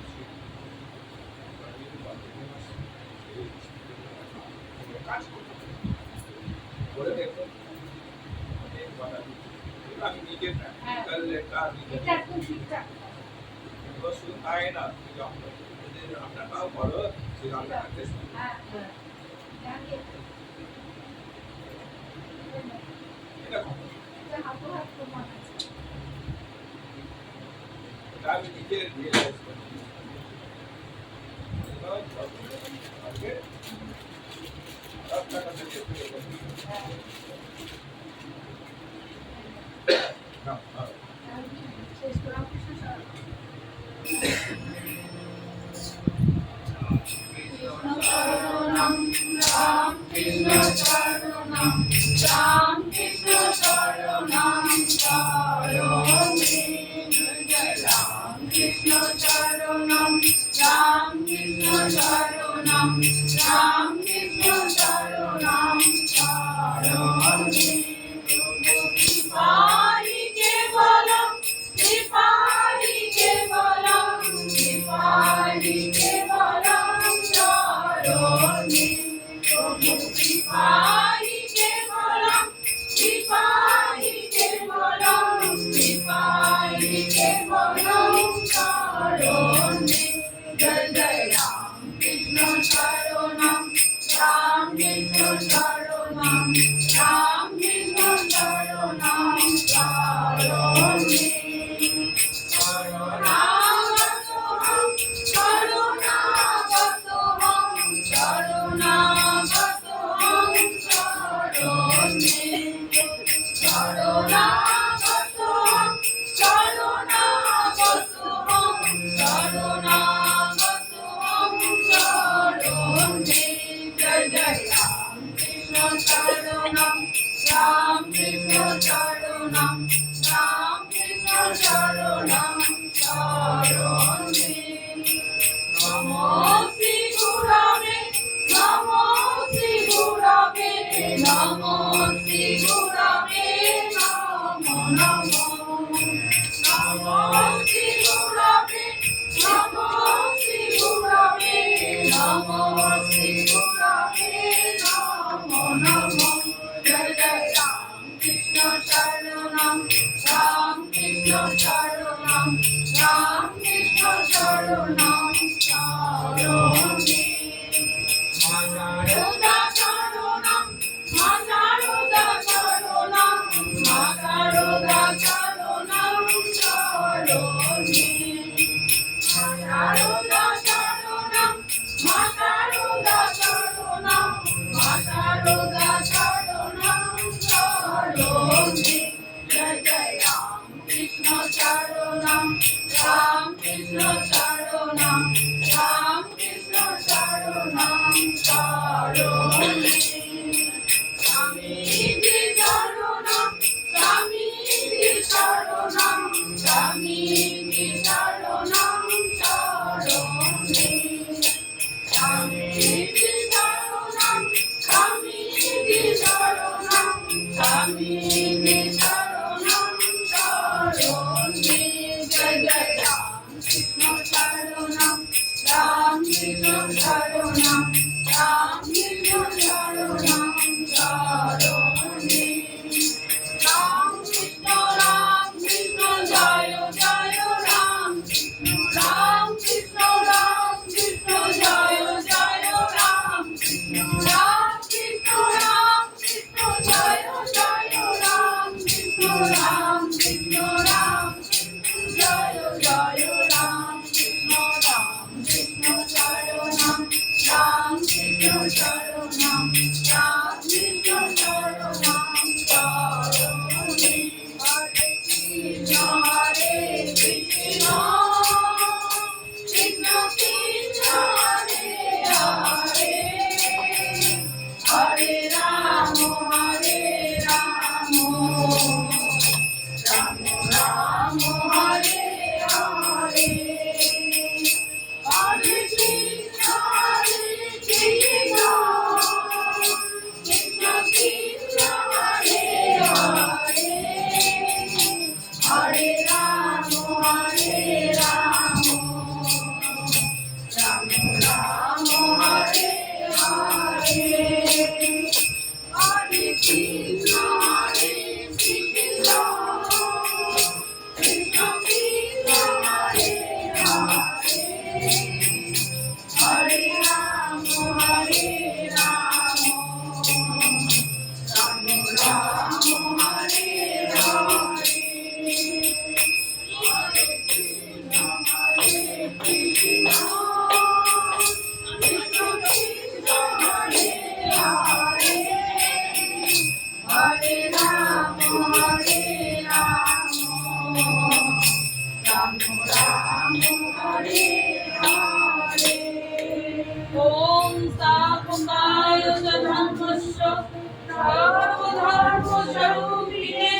কাজ করতে করে দেখুন অনেক বাধা দিচ্ছে আমি নিজে প্র্যাকটিক্যাল লেখা এটা একদম ঠিকঠাক এগুলো শুধু তাই না আপনারটাও বলো যে আপনার হাতে হ্যাঁ জানি এটা কম এটা হাতে হাত প্রমাণ আছে এটা আমি নিজে রিয়েলাইজ করি আজকে আপনার কাছে শেষ করা কৃষ্ণ সারা শরণম রাম কৃষ্ণ শরণম রাম কৃষ্ণ শরণম শরণে রাম কৃষ্ণ শরণম রাম কৃষ্ণ শরণম রাম কৃষ্ণ শরণম শরণে কৃপারি কেবলম কৃপারি কেবলম কৃপারি কেবলম শরণে কৃপারি কেবলম কৃপারি কেবলম কৃপারি কেবলম শরণে জয় জয় রাম কৃষ্ণ শরণম রাম কৃষ্ণ শরণম রাম কৃষ্ণ শরণম শরণে শরণাগতহং শরণাগতহং শরণাগতহং শরণে শরণাগতহং শরণাগতহং শরণাগতহং শরণে জয় জয় রাম কৃষ্ণ শরণম রাম কৃষ্ণ শরণম রাম কৃষ্ণ শরণম শরণে নমো শ্রী গুরবে নমো শ্রী গুরবে নমো শ্রী গুরবে নমো নমো নমো শ্রী গুরবে নমো শ্রী গুরবে নমো শ্রী গুরবে নমো নমো জয় জয় রাম কৃষ্ণ শরণম রাম কৃষ্ণ শরণম রাম কৃষ্ণ শরণম শরণে মাতারুদা শরণম মাতারুদা শরণম মাতারুদা শরণম শরণে মাতারুদা শরণম মাতারুদা শরণম মাতারুদা শরণম শরণে জয় জয় রাম কৃষ্ণ শরণম রাম কৃষ্ণ শরণম রাম কৃষ্ণ শরণম শরণে স্বামীজি শরণম স্বামীজি শরণম স্বামীজি শরণম শরণে স্বামীজি শরণম স্বামীজি শরণম স্বামীজি শরণম শরণে জয় জয় রাম কৃষ্ণ শরণম রাম কৃষ্ণ শরণম রাম কৃষ্ণ শরণম শরণে রাম কৃষ্ণ জয় জয় রাম কৃষ্ণ রাম কৃষ্ণ জয় জয় রাম শরণম রামকৃষ্ণ শরণম করুণে হরে কৃষ্ণ কৃষ্ণ কৃষ্ণ হরে হরে হরে রাম রাম রাম হরে হরে হরে কৃষ্ণ কৃষ্ণ কৃষ্ণ হরে হরে হরে রাম রাম রাম হরে হরে হরে কৃষ্ণ কৃষ্ণ কৃষ্ণ কৃষ্ণ হরে হরে হরে রাম রাম রাম হরে হরে হরে কৃষ্ণ কৃষ্ণ কৃষ্ণ কৃষ্ণ হরে হরে হরে রাম রাম হরে হরে ওম স্থাপকায় ধর্মস্য সর্বধর্মস্বরূপিণে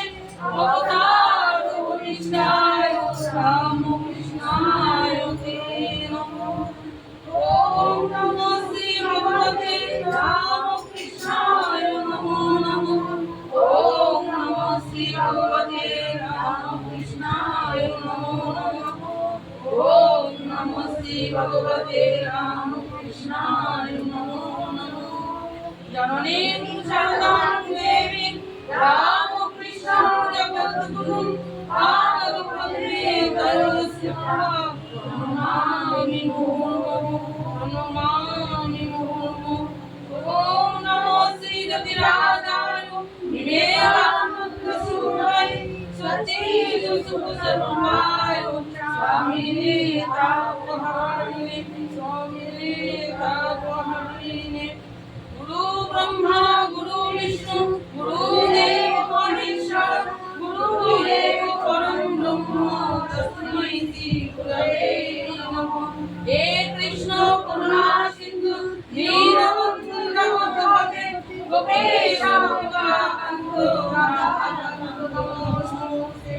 অবতারবরিষ্ঠায় রামকৃষ্ণায় তে নমঃ। ওম নমো শ্রী ভগবতে রামকৃষ্ণায় নমো নমঃ। ওম নমো শ্রী ভগবতে রামকৃষ্ণায় নমো নমঃ। ওম নমো শ্রী ভগবতে রামকৃষ্ণায় নমো নমঃ। জননীং শরণং দেবী রামকৃষ্ণ জগদ্গুরুং পাদপদ্মে দয়স্য প্রণমামি মুহুর্মুহু। ওম নমো শ্রী জ্যোতিরাজায় বিবেকানন্দসূরায় সচ্চিদানন্দসর্বায় স্বামিনে তাপহারিণে গুরু ব্রহ্মা গুরু বিষ্ণু গুরুদেব মহেশ্বর গুরুদেব পরম ব্রহ্ম তস্मै শ্রী গুরবে নমঃ। হে কৃষ্ণ করুণা সিন্ধু দীনবন্ধু জগৎপতে গোপেশ কান্ত নমস্তে।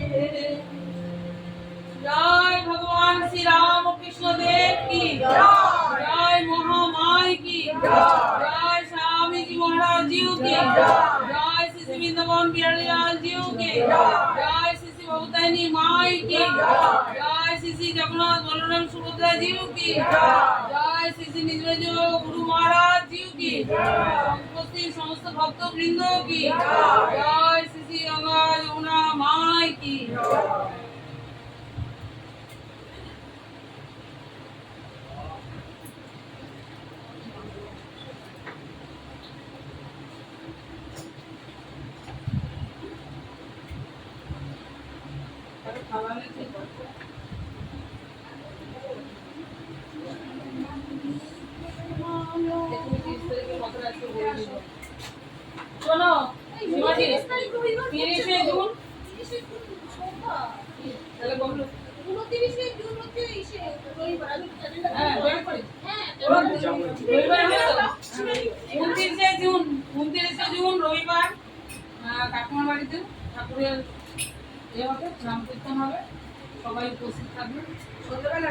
জয় ভগবান শ্রী রামকৃষ্ণ দেব কি জয়, महामाई की जय, स्वामी जी महाराज जी की जय, श्री श्री वृंदावन बिहारी लाल जी की जय, श्री श्री भगवती माई की जय, श्री श्री जगन्नाथ बलराम सुभद्रा जी की जय, श्री श्री निज गुरु महाराज जी की उपस्थित समस्त भक्त वृंद की जय, श्री श्री गंगा यमुना माई की। শোনো, 30শে জুন তাহলে বলো 29শে জুন হচ্ছে রবিবার। আমি হ্যাঁ জয়েন করি। হ্যাঁ রবিবার হবে তো? 29শে জুন রবিবার কাকিমার বাড়িতে ঠাকুরের হবে, নাম কীর্তন হবে, সবাই উপস্থিত থাকবেন।